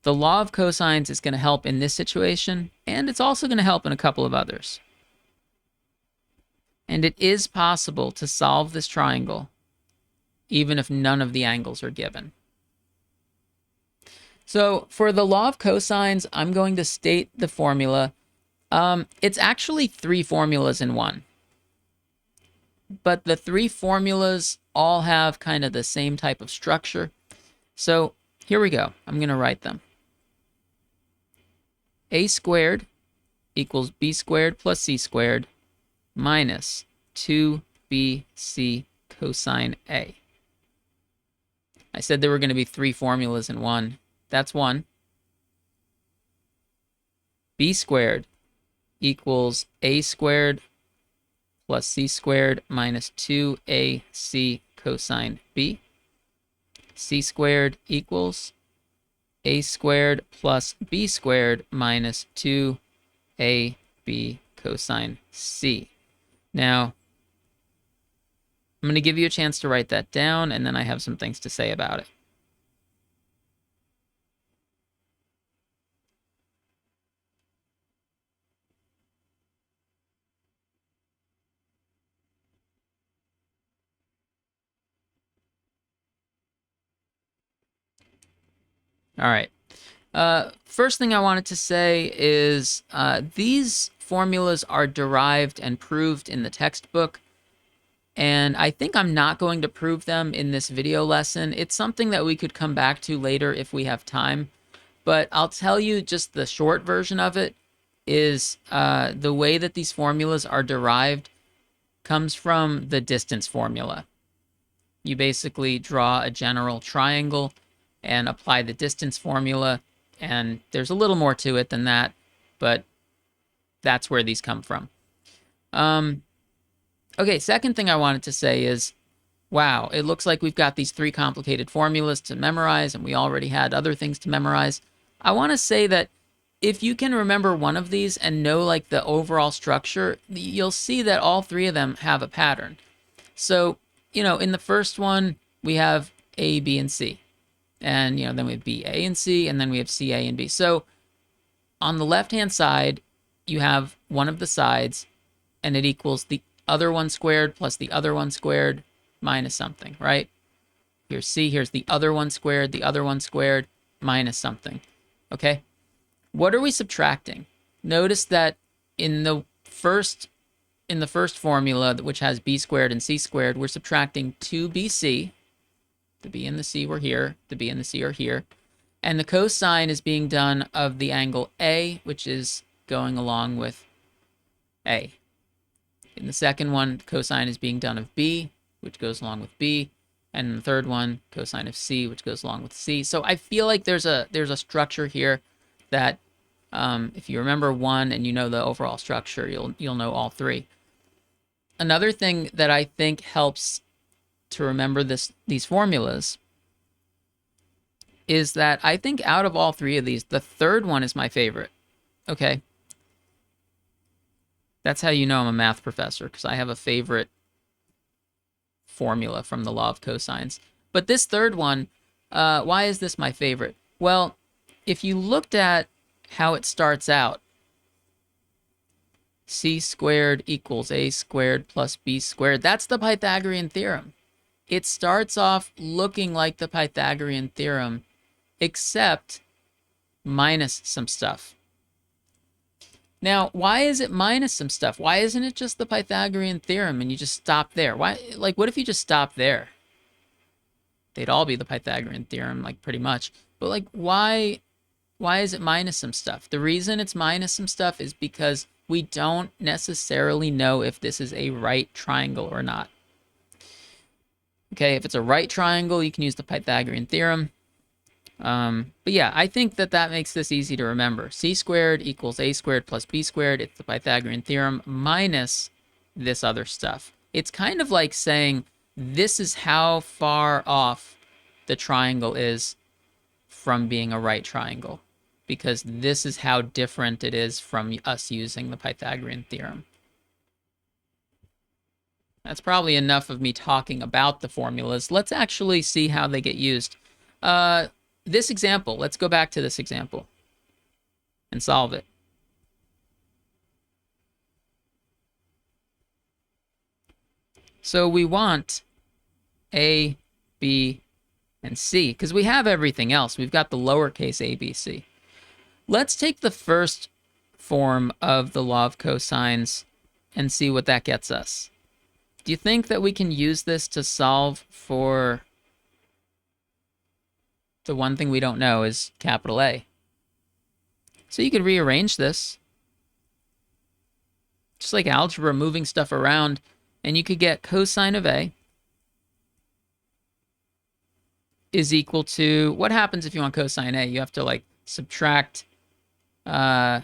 The law of cosines is going to help in this situation, and it's also going to help in a couple of others. And it is possible to solve this triangle even if none of the angles are given. So for the law of cosines, I'm going to state the formula. It's actually 3 formulas in one. But the 3 formulas all have kind of the same type of structure. So here we go. I'm going to write them. A squared equals B squared plus C squared minus 2BC cosine A. I said there were going to be 3 formulas in one. That's one. B squared equals A squared plus C squared minus 2AC cosine B. C squared equals A squared plus B squared minus 2AB cosine C. Now, I'm going to give you a chance to write that down, and then I have some things to say about it. All right. First thing I wanted to say is these formulas are derived and proved in the textbook, and I think I'm not going to prove them in this video lesson. It's something that we could come back to later if we have time, but I'll tell you just the short version of it is the way that these formulas are derived comes from the distance formula. You basically draw a general triangle and apply the distance formula, and there's a little more to it than that, but that's where these come from. Okay, second thing I wanted to say is, wow, it looks like we've got these 3 complicated formulas to memorize, and we already had other things to memorize. I want to say that if you can remember one of these and know like the overall structure, you'll see that all 3 of them have a pattern. So, in the first one, we have A, B, and C. And, then we have B, A, and C, and then we have C, A, and B. So on the left-hand side, you have one of the sides, and it equals the other one squared plus the other one squared minus something, right? Here's C, here's the other one squared minus something, okay? What are we subtracting? Notice that in the first formula, which has b squared and c squared, we're subtracting 2bc. The b and the c were here. The b and the c are here. And the cosine is being done of the angle A, which is going along with A. In the second one, cosine is being done of B, which goes along with B. And in the third one, cosine of C, which goes along with C. So I feel like there's a structure here that if you remember one and you know the overall structure, you'll know all 3. Another thing that I think helps to remember these formulas is that I think out of all 3 of these, the third one is my favorite. Okay. That's how you know I'm a math professor, because I have a favorite formula from the law of cosines. But this third one, why is this my favorite? Well, if you looked at how it starts out, c squared equals a squared plus b squared, that's the Pythagorean theorem. It starts off looking like the Pythagorean theorem, except minus some stuff. Now, why is it minus some stuff? Why isn't it just the Pythagorean theorem and you just stop there? Why, like, what if you just stop there? They'd all be the Pythagorean theorem, like, pretty much. But, like, why is it minus some stuff? The reason it's minus some stuff is because we don't necessarily know if this is a right triangle or not. Okay, if it's a right triangle, you can use the Pythagorean theorem. But yeah, I think that makes this easy to remember. C squared equals a squared plus b squared. It's the Pythagorean theorem minus this other stuff. It's kind of like saying this is how far off the triangle is from being a right triangle, because this is how different it is from us using the Pythagorean theorem. That's probably enough of me talking about the formulas. Let's actually see how they get used. This example, let's go back to this example and solve it. So we want A, B, and C, because we have everything else. We've got the lowercase a, b, c. Let's take the first form of the law of cosines and see what that gets us. Do you think that we can use this to solve for the one thing we don't know is capital A? So you could rearrange this. Just like algebra, moving stuff around, and you could get cosine of A is equal to, what happens if you want cosine A? You have to, like, subtract, could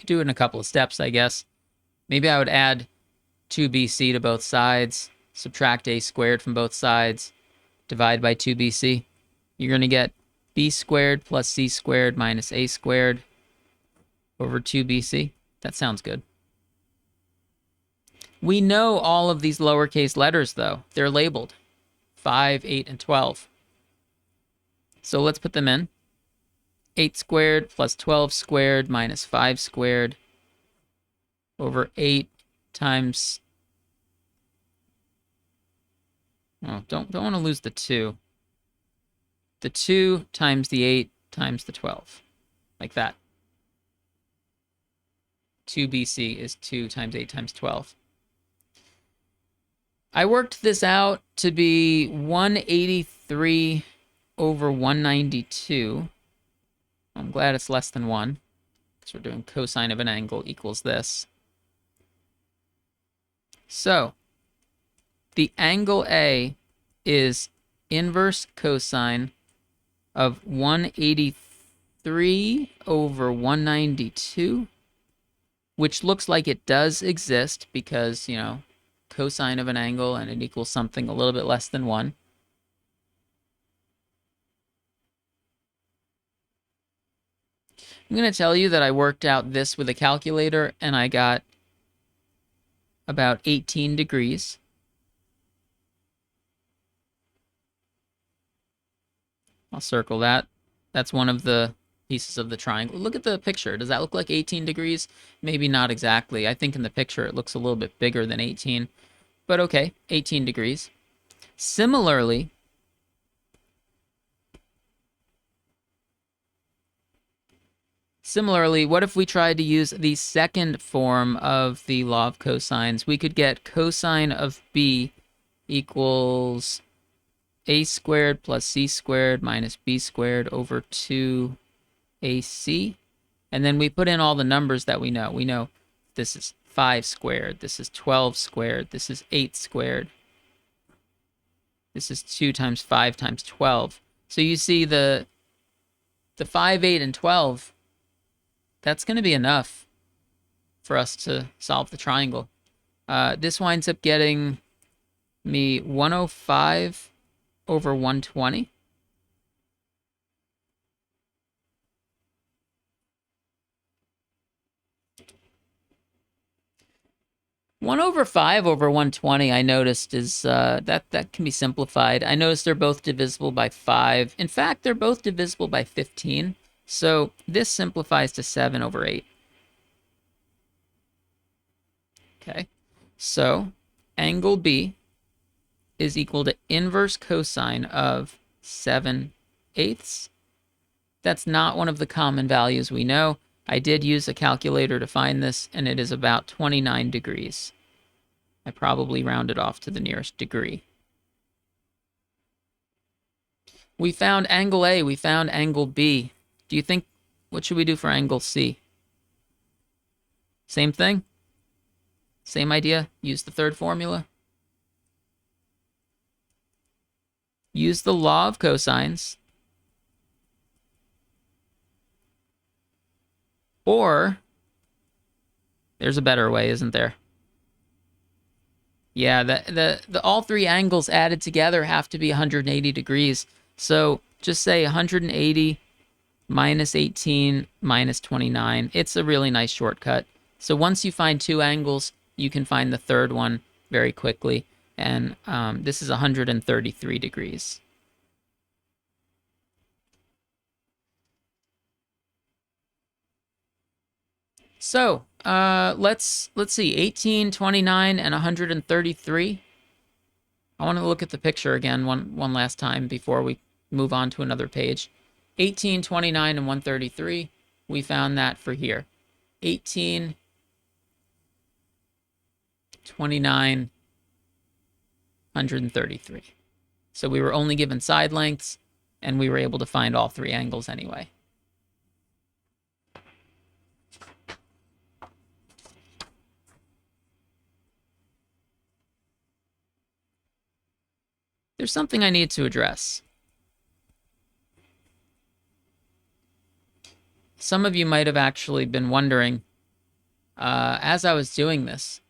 do it in a couple of steps, I guess. Maybe I would add 2bc to both sides, subtract a squared from both sides, divide by 2bc. You're going to get b squared plus c squared minus a squared over 2bc. That sounds good. We know all of these lowercase letters, though. They're labeled 5, 8, and 12. So let's put them in. 8 squared plus 12 squared minus 5 squared over 8 times... Oh, don't want to lose the 2. The 2 times the 8 times the 12. Like that. 2bc is 2 times 8 times 12. I worked this out to be 183 over 192. I'm glad it's less than 1, because we're doing cosine of an angle equals this. So, the angle A is inverse cosine of 183 over 192, which looks like it does exist because, you know, cosine of an angle and it equals something a little bit less than 1. I'm going to tell you that I worked out this with a calculator and I got about 18 degrees. I'll circle that. That's one of the pieces of the triangle. Look at the picture. Does that look like 18 degrees? Maybe not exactly. I think in the picture it looks a little bit bigger than 18. But okay, 18 degrees. Similarly, what if we tried to use the second form of the law of cosines? We could get cosine of b equals a squared plus c squared minus b squared over 2ac. And then we put in all the numbers that we know. We know this is 5 squared, this is 12 squared, this is 8 squared. This is 2 times 5 times 12. So you see the 5, 8, and 12, that's going to be enough for us to solve the triangle. This winds up getting me 105 over 120. One over 5 over 120, I noticed, is that can be simplified. I noticed they're both divisible by 5. In fact, they're both divisible by 15. So this simplifies to 7 over 8. Okay, so angle B is equal to inverse cosine of 7/8. That's not one of the common values we know. I did use a calculator to find this, and it is about 29 degrees. I probably rounded off to the nearest degree. We found angle A, we found angle B. Do you think, what should we do for angle C? Same thing? Same idea? Use the third formula? Use the law of cosines. Or, there's a better way, isn't there? Yeah, the all three angles added together have to be 180 degrees. So just say 180 minus 18 minus 29. It's a really nice shortcut. So once you find two angles, you can find the third one very quickly. And this is 133 degrees. So let's see, 18, 29, and 133. I want to look at the picture again one last time before we move on to another page. 18, 29, and 133. We found that for here. 18, 29, 133. So we were only given side lengths, and we were able to find all three angles anyway. There's something I need to address. Some of you might have actually been wondering, as I was doing this,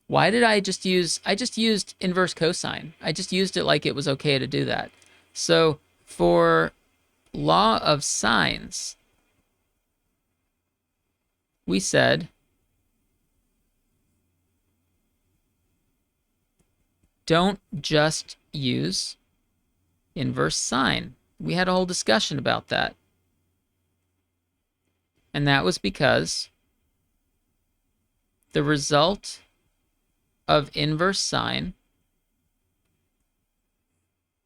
why did I just used inverse cosine. I just used it like it was okay to do that. So for law of sines, we said don't just use inverse sine. We had a whole discussion about that. And that was because the result of inverse sine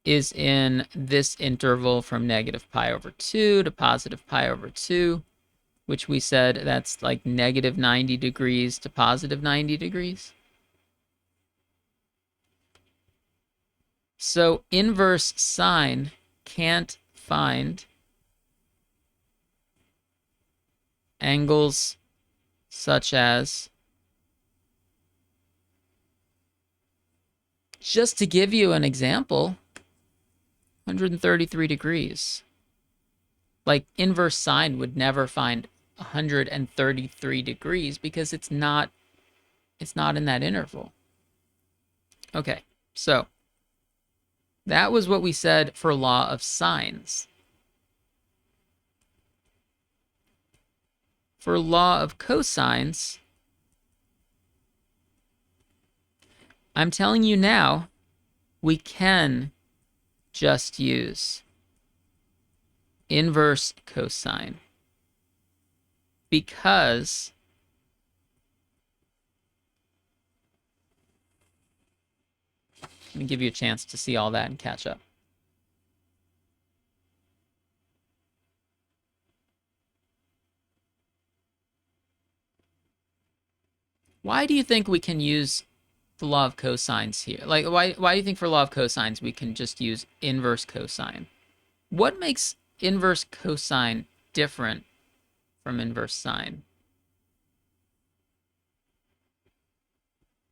is in this interval from negative pi over 2 to positive pi over 2, which we said that's like negative 90 degrees to positive 90 degrees. So inverse sine can't find angles such as, just to give you an example, 133 degrees. Like inverse sine would never find 133 degrees because it's not in that interval. Okay, so that was what we said for law of sines. For law of cosines, I'm telling you now, we can just use inverse cosine because let me give you a chance to see all that and catch up. Why do you think we can use the law of cosines here? Like, why do you think for law of cosines we can just use inverse cosine? What makes inverse cosine different from inverse sine?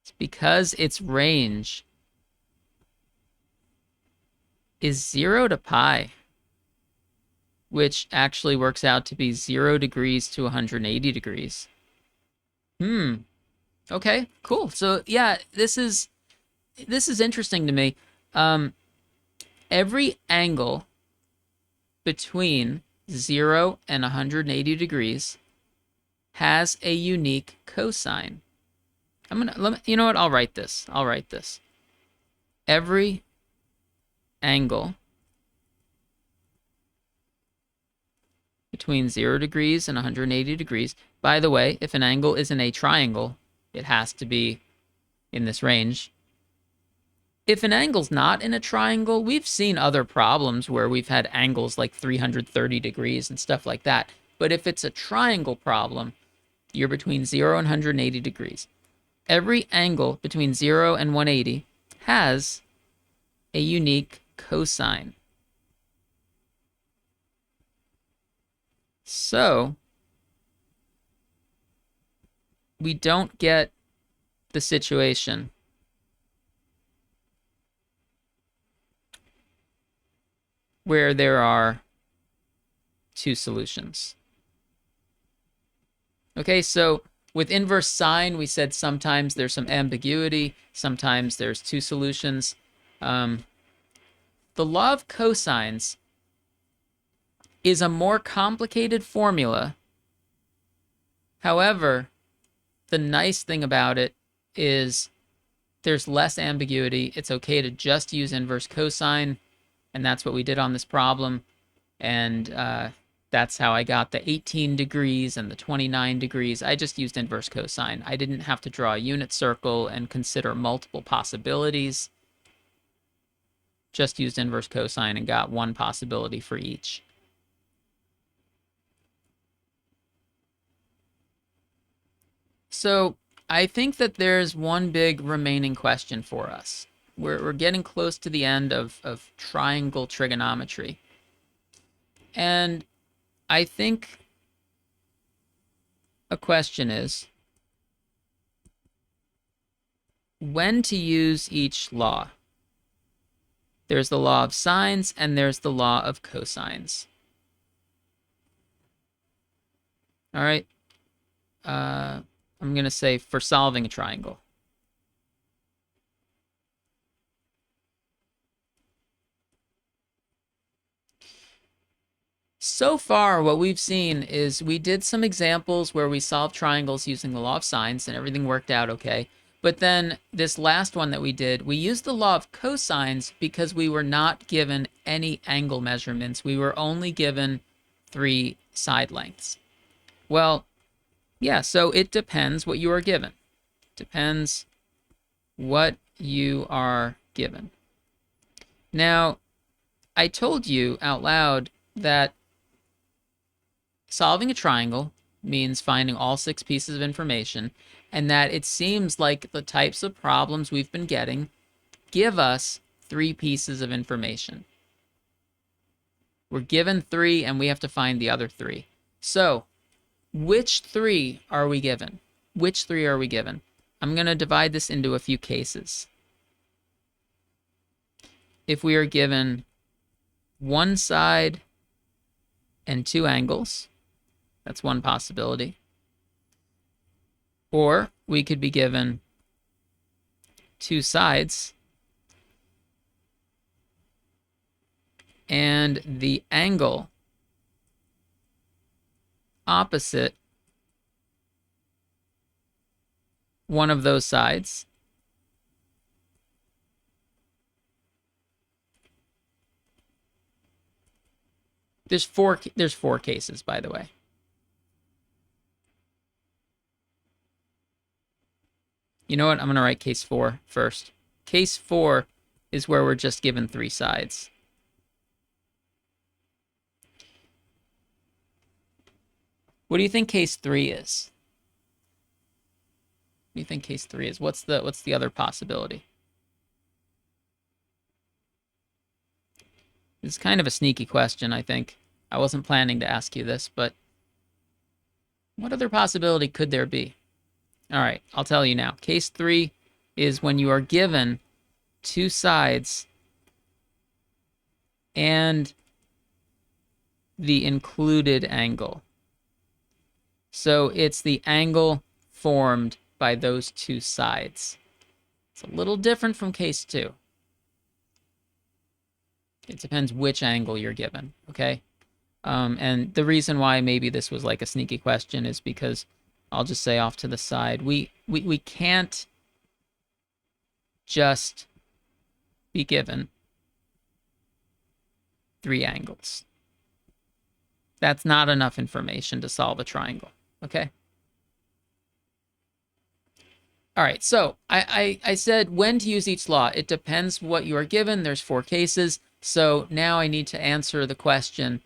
It's because its range is 0 to pi, which actually works out to be 0 degrees to 180 degrees. Okay, cool. So yeah, this is interesting to me. Every angle between 0 and 180 degrees has a unique cosine. You know what? I'll write this. Every angle between 0 degrees and 180 degrees. By the way, if an angle is in a triangle, it has to be in this range. If an angle's not in a triangle, we've seen other problems where we've had angles like 330 degrees and stuff like that. But if it's a triangle problem, you're between 0 and 180 degrees. Every angle between 0 and 180 has a unique cosine. So we don't get the situation where there are two solutions. Okay, so with inverse sine, we said sometimes there's some ambiguity, sometimes there's two solutions. The law of cosines is a more complicated formula. However, the nice thing about it is there's less ambiguity. It's okay to just use inverse cosine, and that's what we did on this problem. And that's how I got the 18 degrees and the 29 degrees. I just used inverse cosine. I didn't have to draw a unit circle and consider multiple possibilities. Just used inverse cosine and got one possibility for each. So I think that there's one big remaining question for us. We're getting close to the end of triangle trigonometry. And I think a question is when to use each law. There's the law of sines and there's the law of cosines. All right. I'm going to say for solving a triangle. So far, what we've seen is we did some examples where we solved triangles using the law of sines and everything worked out okay. But then this last one that we did, we used the law of cosines because we were not given any angle measurements. We were only given 3 side lengths. Well, yeah, so it depends what you are given. Depends what you are given. Now, I told you out loud that solving a triangle means finding all 6 pieces of information, and that it seems like the types of problems we've been getting give us 3 pieces of information. We're given 3, and we have to find the other 3. So, which 3 are we given? Which 3 are we given? I'm going to divide this into a few cases. If we are given one side and two angles. That's one possibility. Or we could be given two sides and the angle opposite one of those sides there's four cases, by the way. You know what? I'm going to write case 4 first. Case 4 is where we're just given three sides. What do you think case 3 is? What do you think case 3 is? What's the other possibility? This is kind of a sneaky question, I think. I wasn't planning to ask you this, but what other possibility could there be? All right, I'll tell you now. Case 3 is when you are given two sides and the included angle. So it's the angle formed by those two sides. It's a little different from case 2. It depends which angle you're given, okay? And the reason why maybe this was like a sneaky question is because I'll just say off to the side, we can't just be given three angles. That's not enough information to solve a triangle, okay? All right, so I said when to use each law. It depends what you are given. There's 4 cases. So now I need to answer the question,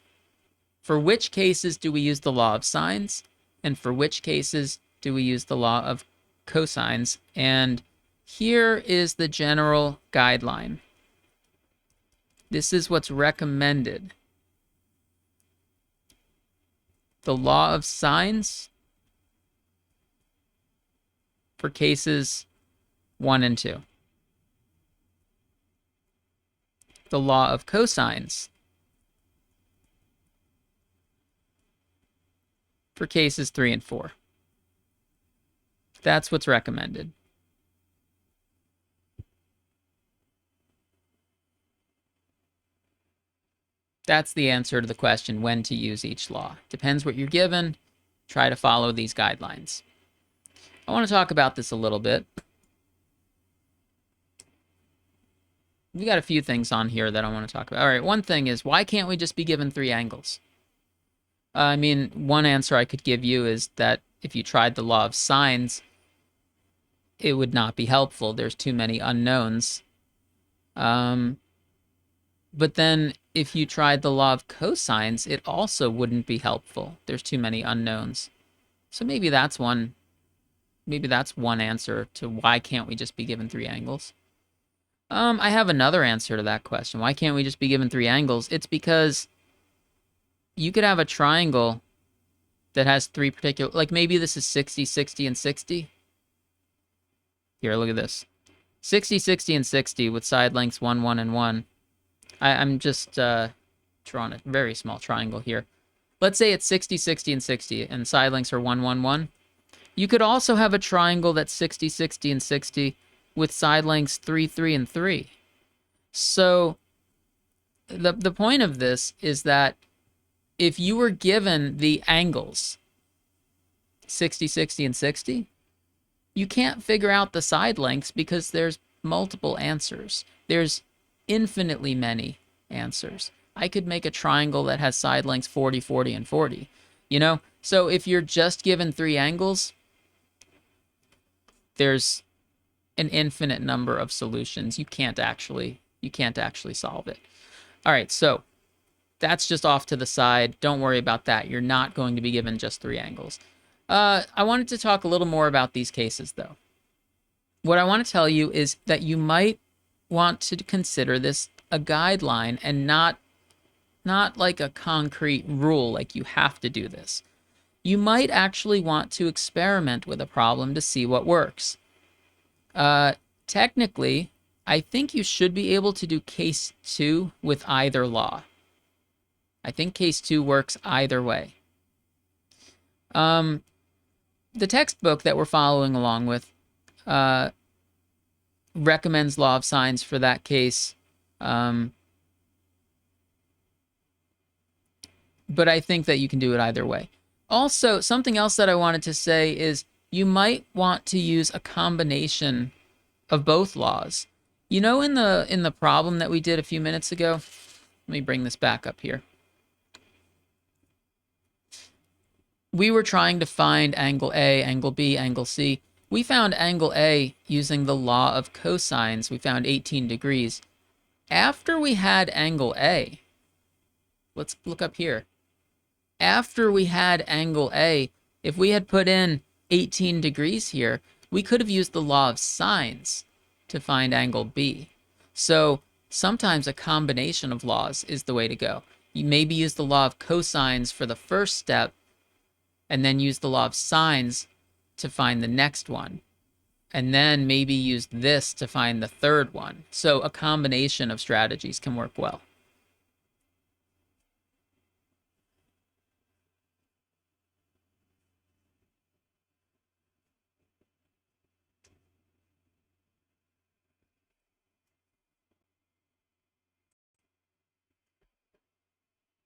for which cases do we use the law of sines? And for which cases do we use the law of cosines? And here is the general guideline. This is what's recommended. The law of sines for cases 1 and 2. The law of cosines for cases 3 and 4. That's what's recommended. That's the answer to the question, when to use each law. Depends what you're given. Try to follow these guidelines. I want to talk about this a little bit. We got a few things on here that I want to talk about. All right, one thing is, why can't we just be given 3 angles? I mean, one answer I could give you is that if you tried the law of sines, it would not be helpful. There's too many unknowns. But then if you tried the law of cosines, it also wouldn't be helpful. There's too many unknowns. So maybe that's one answer to why can't we just be given 3 angles. I have another answer to that question. Why can't we just be given 3 angles? It's because you could have a triangle that has 3 particular, like maybe this is 60, 60, and 60. Here, look at this. 60, 60, and 60 with side lengths 1, 1, and 1. I'm just drawing a very small triangle here. Let's say it's 60, 60, and 60, and side lengths are 1, 1, 1. You could also have a triangle that's 60, 60, and 60 with side lengths 3, 3, and 3. So the point of this is that if you were given the angles 60, 60, and 60, you can't figure out the side lengths because there's multiple answers. There's infinitely many answers. I could make a triangle that has side lengths 40, 40, and 40, you know? So if you're just given 3 angles, there's an infinite number of solutions. You can't actually solve it. All right, so that's just off to the side. Don't worry about that. You're not going to be given just 3 angles. I wanted to talk a little more about these cases, though. What I want to tell you is that you might want to consider this a guideline and not like a concrete rule, like you have to do this. You might actually want to experiment with a problem to see what works. Technically, I think you should be able to do case 2 with either law. I think case 2 works either way. The textbook that we're following along with recommends law of sines for that case. But I think that you can do it either way. Also, something else that I wanted to say is you might want to use a combination of both laws. You know, in the problem that we did a few minutes ago, let me bring this back up here. We were trying to find angle A, angle B, angle C. We found angle A using the law of cosines. We found 18 degrees. After we had angle A, let's look up here. After we had angle A, if we had put in 18 degrees here, we could have used the law of sines to find angle B. So sometimes a combination of laws is the way to go. You maybe use the law of cosines for the first step, and then use the law of sines to find the next one. And then maybe use this to find the third one. So a combination of strategies can work well.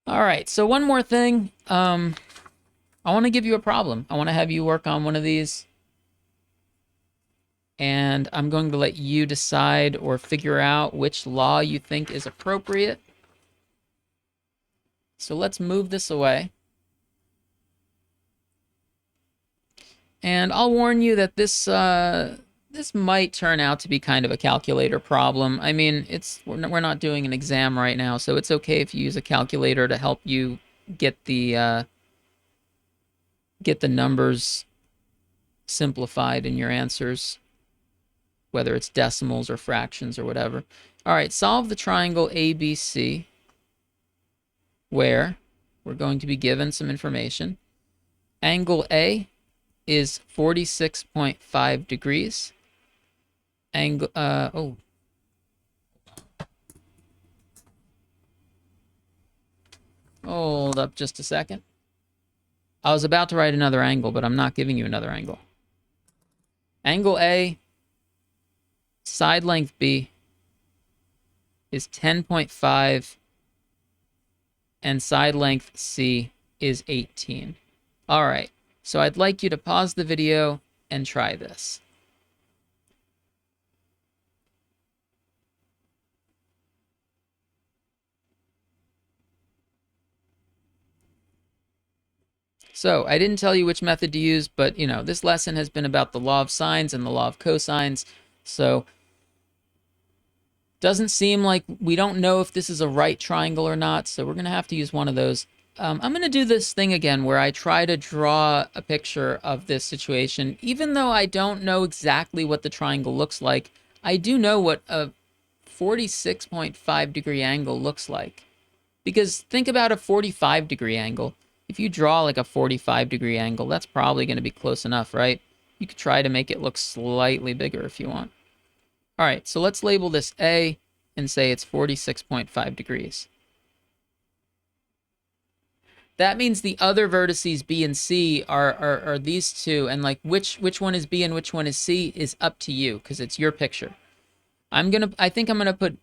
All right, so one more thing. I want to give you a problem. I want to have you work on one of these. And I'm going to let you decide or figure out which law you think is appropriate. So let's move this away. And I'll warn you that this might turn out to be kind of a calculator problem. I mean, we're not doing an exam right now, so it's okay if you use a calculator to help you get the numbers simplified in your answers, whether it's decimals or fractions or whatever. All right, solve the triangle ABC, where we're going to be given some information. Angle A is 46.5 degrees. Angle, hold up just a second. I was about to write another angle, but I'm not giving you another angle. Angle A, side length B, is 10.5, and side length C is 18. All right, so I'd like you to pause the video and try this. So I didn't tell you which method to use, but you know, this lesson has been about the law of sines and the law of cosines. So doesn't seem like we don't know if this is a right triangle or not. So we're going to have to use one of those. I'm going to do this thing again where I try to draw a picture of this situation. Even though I don't know exactly what the triangle looks like, I do know what a 46.5 degree angle looks like. Because think about a 45 degree angle. If you draw like a 45 degree angle, that's probably going to be close enough, right? You could try to make it look slightly bigger if you want. All right, so let's label this A and say it's 46.5 degrees. That means the other vertices B and C are these two, and like which one is B and which one is C is up to you because it's your picture. I think I'm gonna put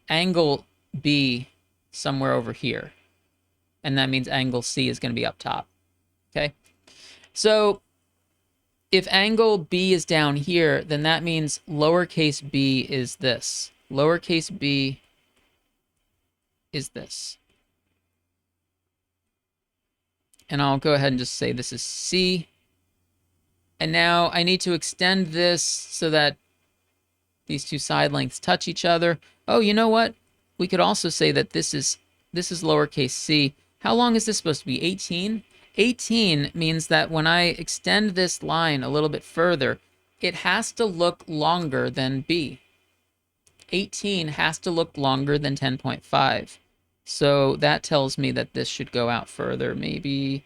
angle B somewhere over here, and that means angle C is going to be up top. Okay, so if angle B is down here, then that means lowercase b is this. Lowercase b is this. And I'll go ahead and just say this is C. And now I need to extend this so that these two side lengths touch each other. Oh, you know what? We could also say that this is lowercase c. How long is this supposed to be? 18? 18 means that when I extend this line a little bit further, it has to look longer than B. 18 has to look longer than 10.5. So that tells me that this should go out further. Maybe,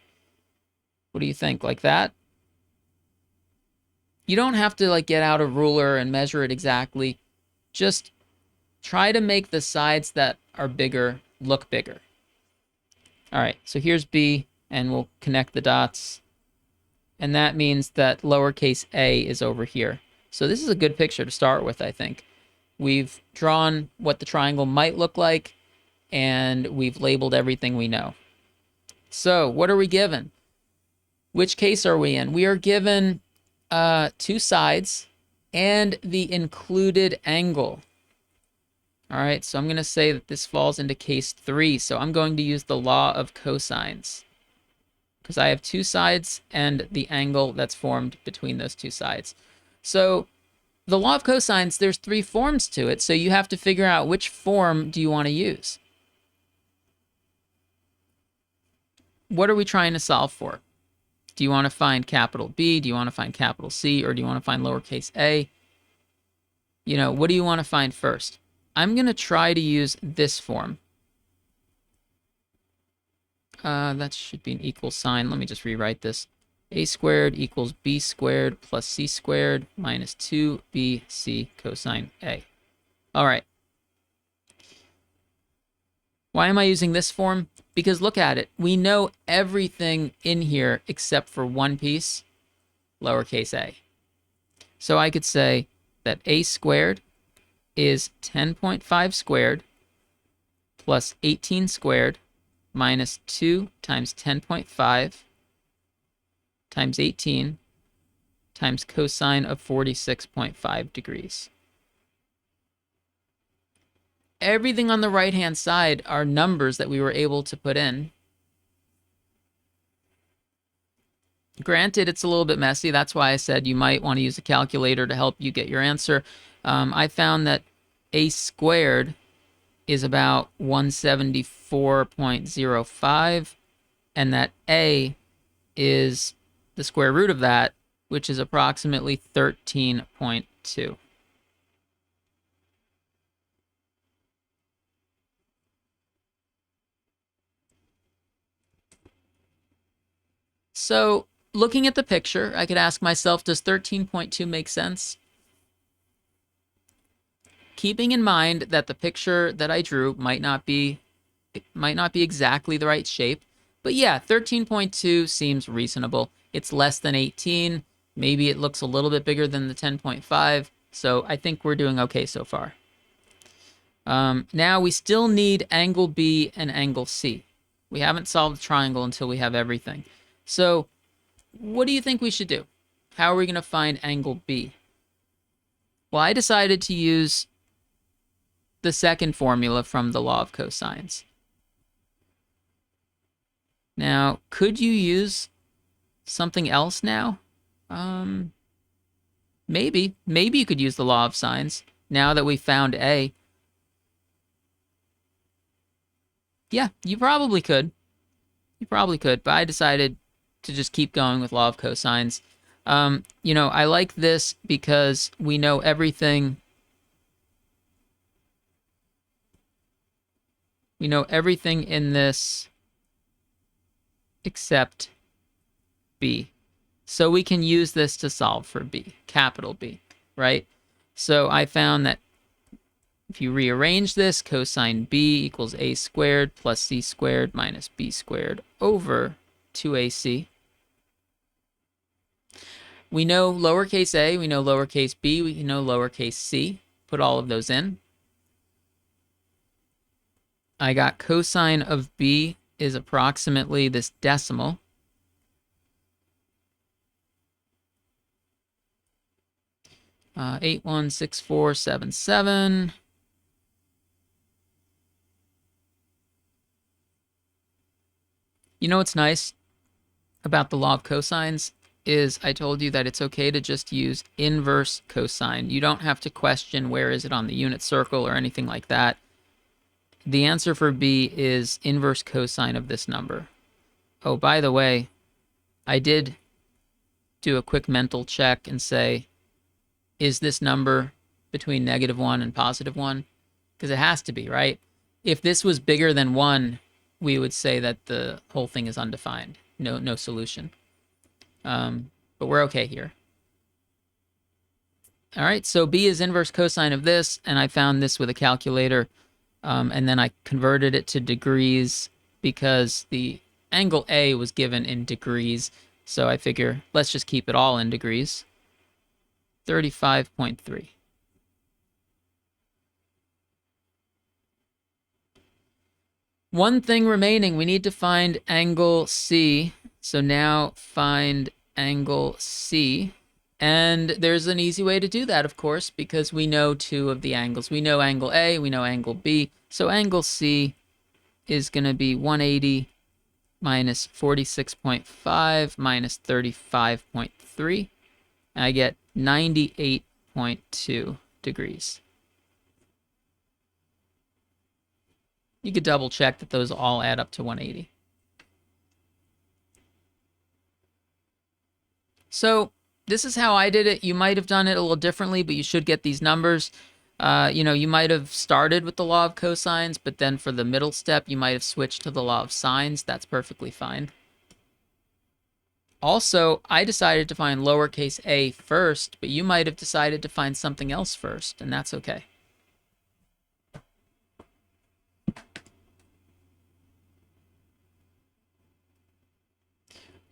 what do you think? Like that? You don't have to like get out a ruler and measure it exactly. Just try to make the sides that are bigger look bigger. All right, so here's B, and we'll connect the dots. And that means that lowercase a is over here. So this is a good picture to start with, I think. We've drawn what the triangle might look like, and we've labeled everything we know. So what are we given? Which case are we in? We are given two sides and the included angle. All right, so I'm going to say that this falls into case 3. So I'm going to use the law of cosines because I have two sides and the angle that's formed between those two sides. So the law of cosines, there's 3 forms to it, so you have to figure out which form do you want to use. What are we trying to solve for? Do you want to find capital B? Do you want to find capital C? Or do you want to find lowercase a? You know, what do you want to find first? I'm going to try to use this form. That should be an equal sign. Let me just rewrite this. A squared equals B squared plus C squared minus 2BC cosine A. All right. Why am I using this form? Because look at it. We know everything in here except for one piece, lowercase a. So I could say that a squared is 10.5 squared plus 18 squared minus 2 times 10.5 times 18 times cosine of 46.5 degrees. Everything on the right-hand side are numbers that we were able to put in. Granted, it's a little bit messy. That's why I said you might want to use a calculator to help you get your answer. I found that a squared is about 174.05, and that a is the square root of that, which is approximately 13.2. So looking at the picture, I could ask myself, does 13.2 make sense? Keeping in mind that the picture that I drew might not be exactly the right shape, but yeah, 13.2 seems reasonable. It's less than 18. Maybe it looks a little bit bigger than the 10.5, so I think we're doing okay so far. Now we still need angle B and angle C. We haven't solved the triangle until we have everything. So what do you think we should do? How are we going to find angle B? Well, I decided to use the second formula from the law of cosines. Now, could you use something else now? Maybe you could use the law of sines now that we found A. Yeah, you probably could. But I decided to just keep going with law of cosines. You know, I like this because we know everything. We know everything in this except B. So we can use this to solve for B, capital B, right? So I found that if you rearrange this, cosine B equals A squared plus C squared minus B squared over 2AC. We know lowercase a, we know lowercase b, we know lowercase c. Put all of those in. I got cosine of b is approximately this decimal. Uh, 816477. You know what's nice about the law of cosines is I told you that it's okay to just use inverse cosine. You don't have to question where is it on the unit circle or anything like that. The answer for B is inverse cosine of this number. Oh, by the way, I did do a quick mental check and say, is this number between -1 and +1? Because it has to be, right? If this was bigger than 1, we would say that the whole thing is undefined. No solution. But we're okay here. All right, so B is inverse cosine of this, and I found this with a calculator. And then I converted it to degrees because the angle A was given in degrees. So I figure let's just keep it all in degrees. 35.3. One thing remaining, we need to find angle C. So now find angle C. And there's an easy way to do that, of course, because we know two of the angles. We know angle A, we know angle B. So angle C is going to be 180 minus 46.5 minus 35.3. And I get 98.2 degrees. You could double check that those all add up to 180. So this is how I did it. You might have done it a little differently, but you should get these numbers. You might have started with the law of cosines, but then for the middle step, you might have switched to the law of sines. That's perfectly fine. Also, I decided to find lowercase a first, but you might have decided to find something else first, and that's okay.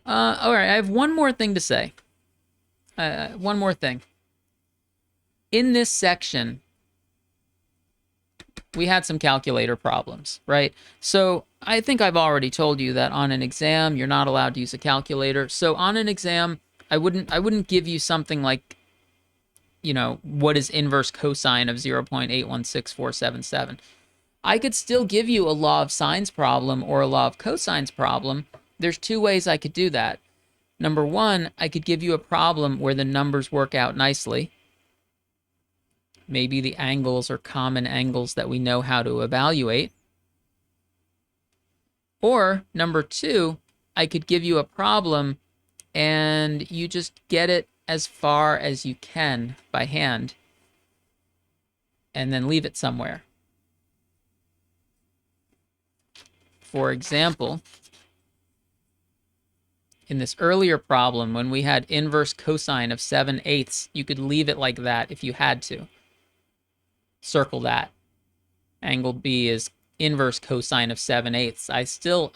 All right, I have one more thing to say. One more thing. In this section, we had some calculator problems, right? So I think I've already told you that on an exam, you're not allowed to use a calculator. So on an exam, I wouldn't give you something like, what is inverse cosine of 0.816477. I could still give you a law of sines problem or a law of cosines problem. There's two ways I could do that. Number one, I could give you a problem where the numbers work out nicely. Maybe the angles are common angles that we know how to evaluate. Or number two, I could give you a problem and you just get it as far as you can by hand and then leave it somewhere. For example, in this earlier problem, when we had inverse cosine of 7/8, you could leave it like that if you had to. Circle that. Angle B is inverse cosine of 7/8. I still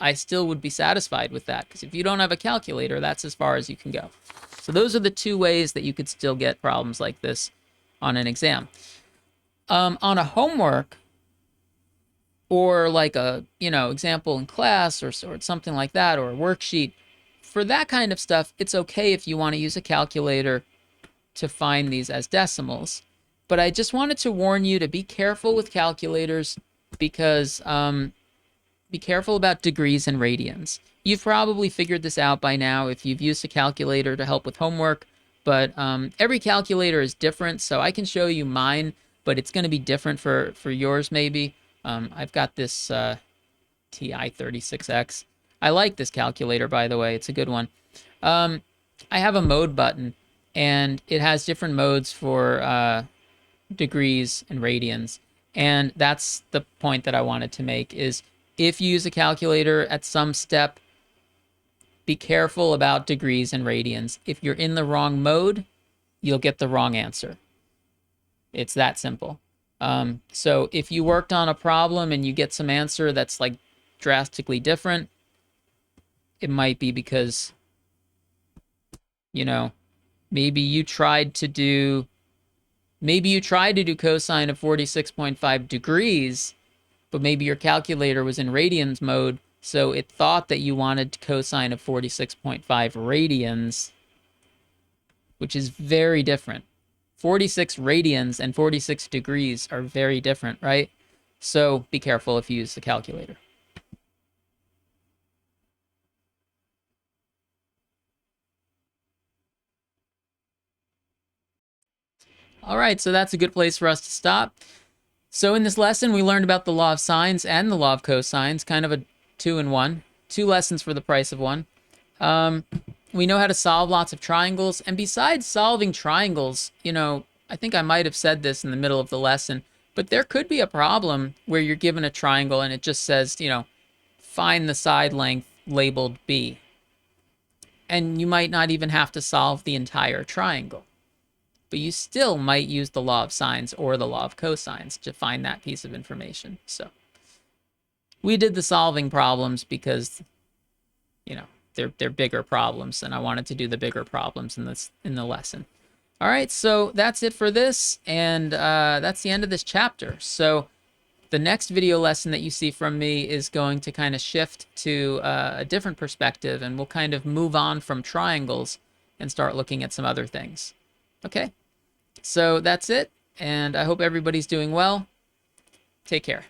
would be satisfied with that, because if you don't have a calculator, that's as far as you can go. So those are the two ways that you could still get problems like this on an exam. On a homework, or like a example in class, or something like that, or a worksheet, for that kind of stuff, it's okay if you want to use a calculator to find these as decimals. But I just wanted to warn you to be careful with calculators, because be careful about degrees and radians. You've probably figured this out by now if you've used a calculator to help with homework, but every calculator is different, so I can show you mine, but it's going to be different for yours maybe. I've got this TI-36X. I like this calculator, by the way. It's a good one. I have a mode button, and it has different modes for degrees and radians. And that's the point that I wanted to make, is if you use a calculator at some step, be careful about degrees and radians. If you're in the wrong mode, you'll get the wrong answer. It's that simple. So if you worked on a problem and you get some answer that's like drastically different, it might be because, maybe you tried to do cosine of 46.5 degrees, but maybe your calculator was in radians mode, so it thought that you wanted cosine of 46.5 radians, which is very different. 46 radians and 46 degrees are very different, right? So be careful if you use the calculator. All right, so that's a good place for us to stop. So in this lesson, we learned about the law of sines and the law of cosines, kind of a 2-in-1. 2 lessons for the price of 1. We know how to solve lots of triangles. And besides solving triangles, I think I might have said this in the middle of the lesson, but there could be a problem where you're given a triangle and it just says, find the side length labeled B. And you might not even have to solve the entire triangle. but you still might use the law of sines or the law of cosines to find that piece of information. So we did the solving problems because, you know, they're bigger problems, and I wanted to do the bigger problems in the lesson. All right, so that's it for this, and that's the end of this chapter. So the next video lesson that you see from me is going to kind of shift to a different perspective, and we'll kind of move on from triangles and start looking at some other things. Okay, so that's it, and I hope everybody's doing well. Take care.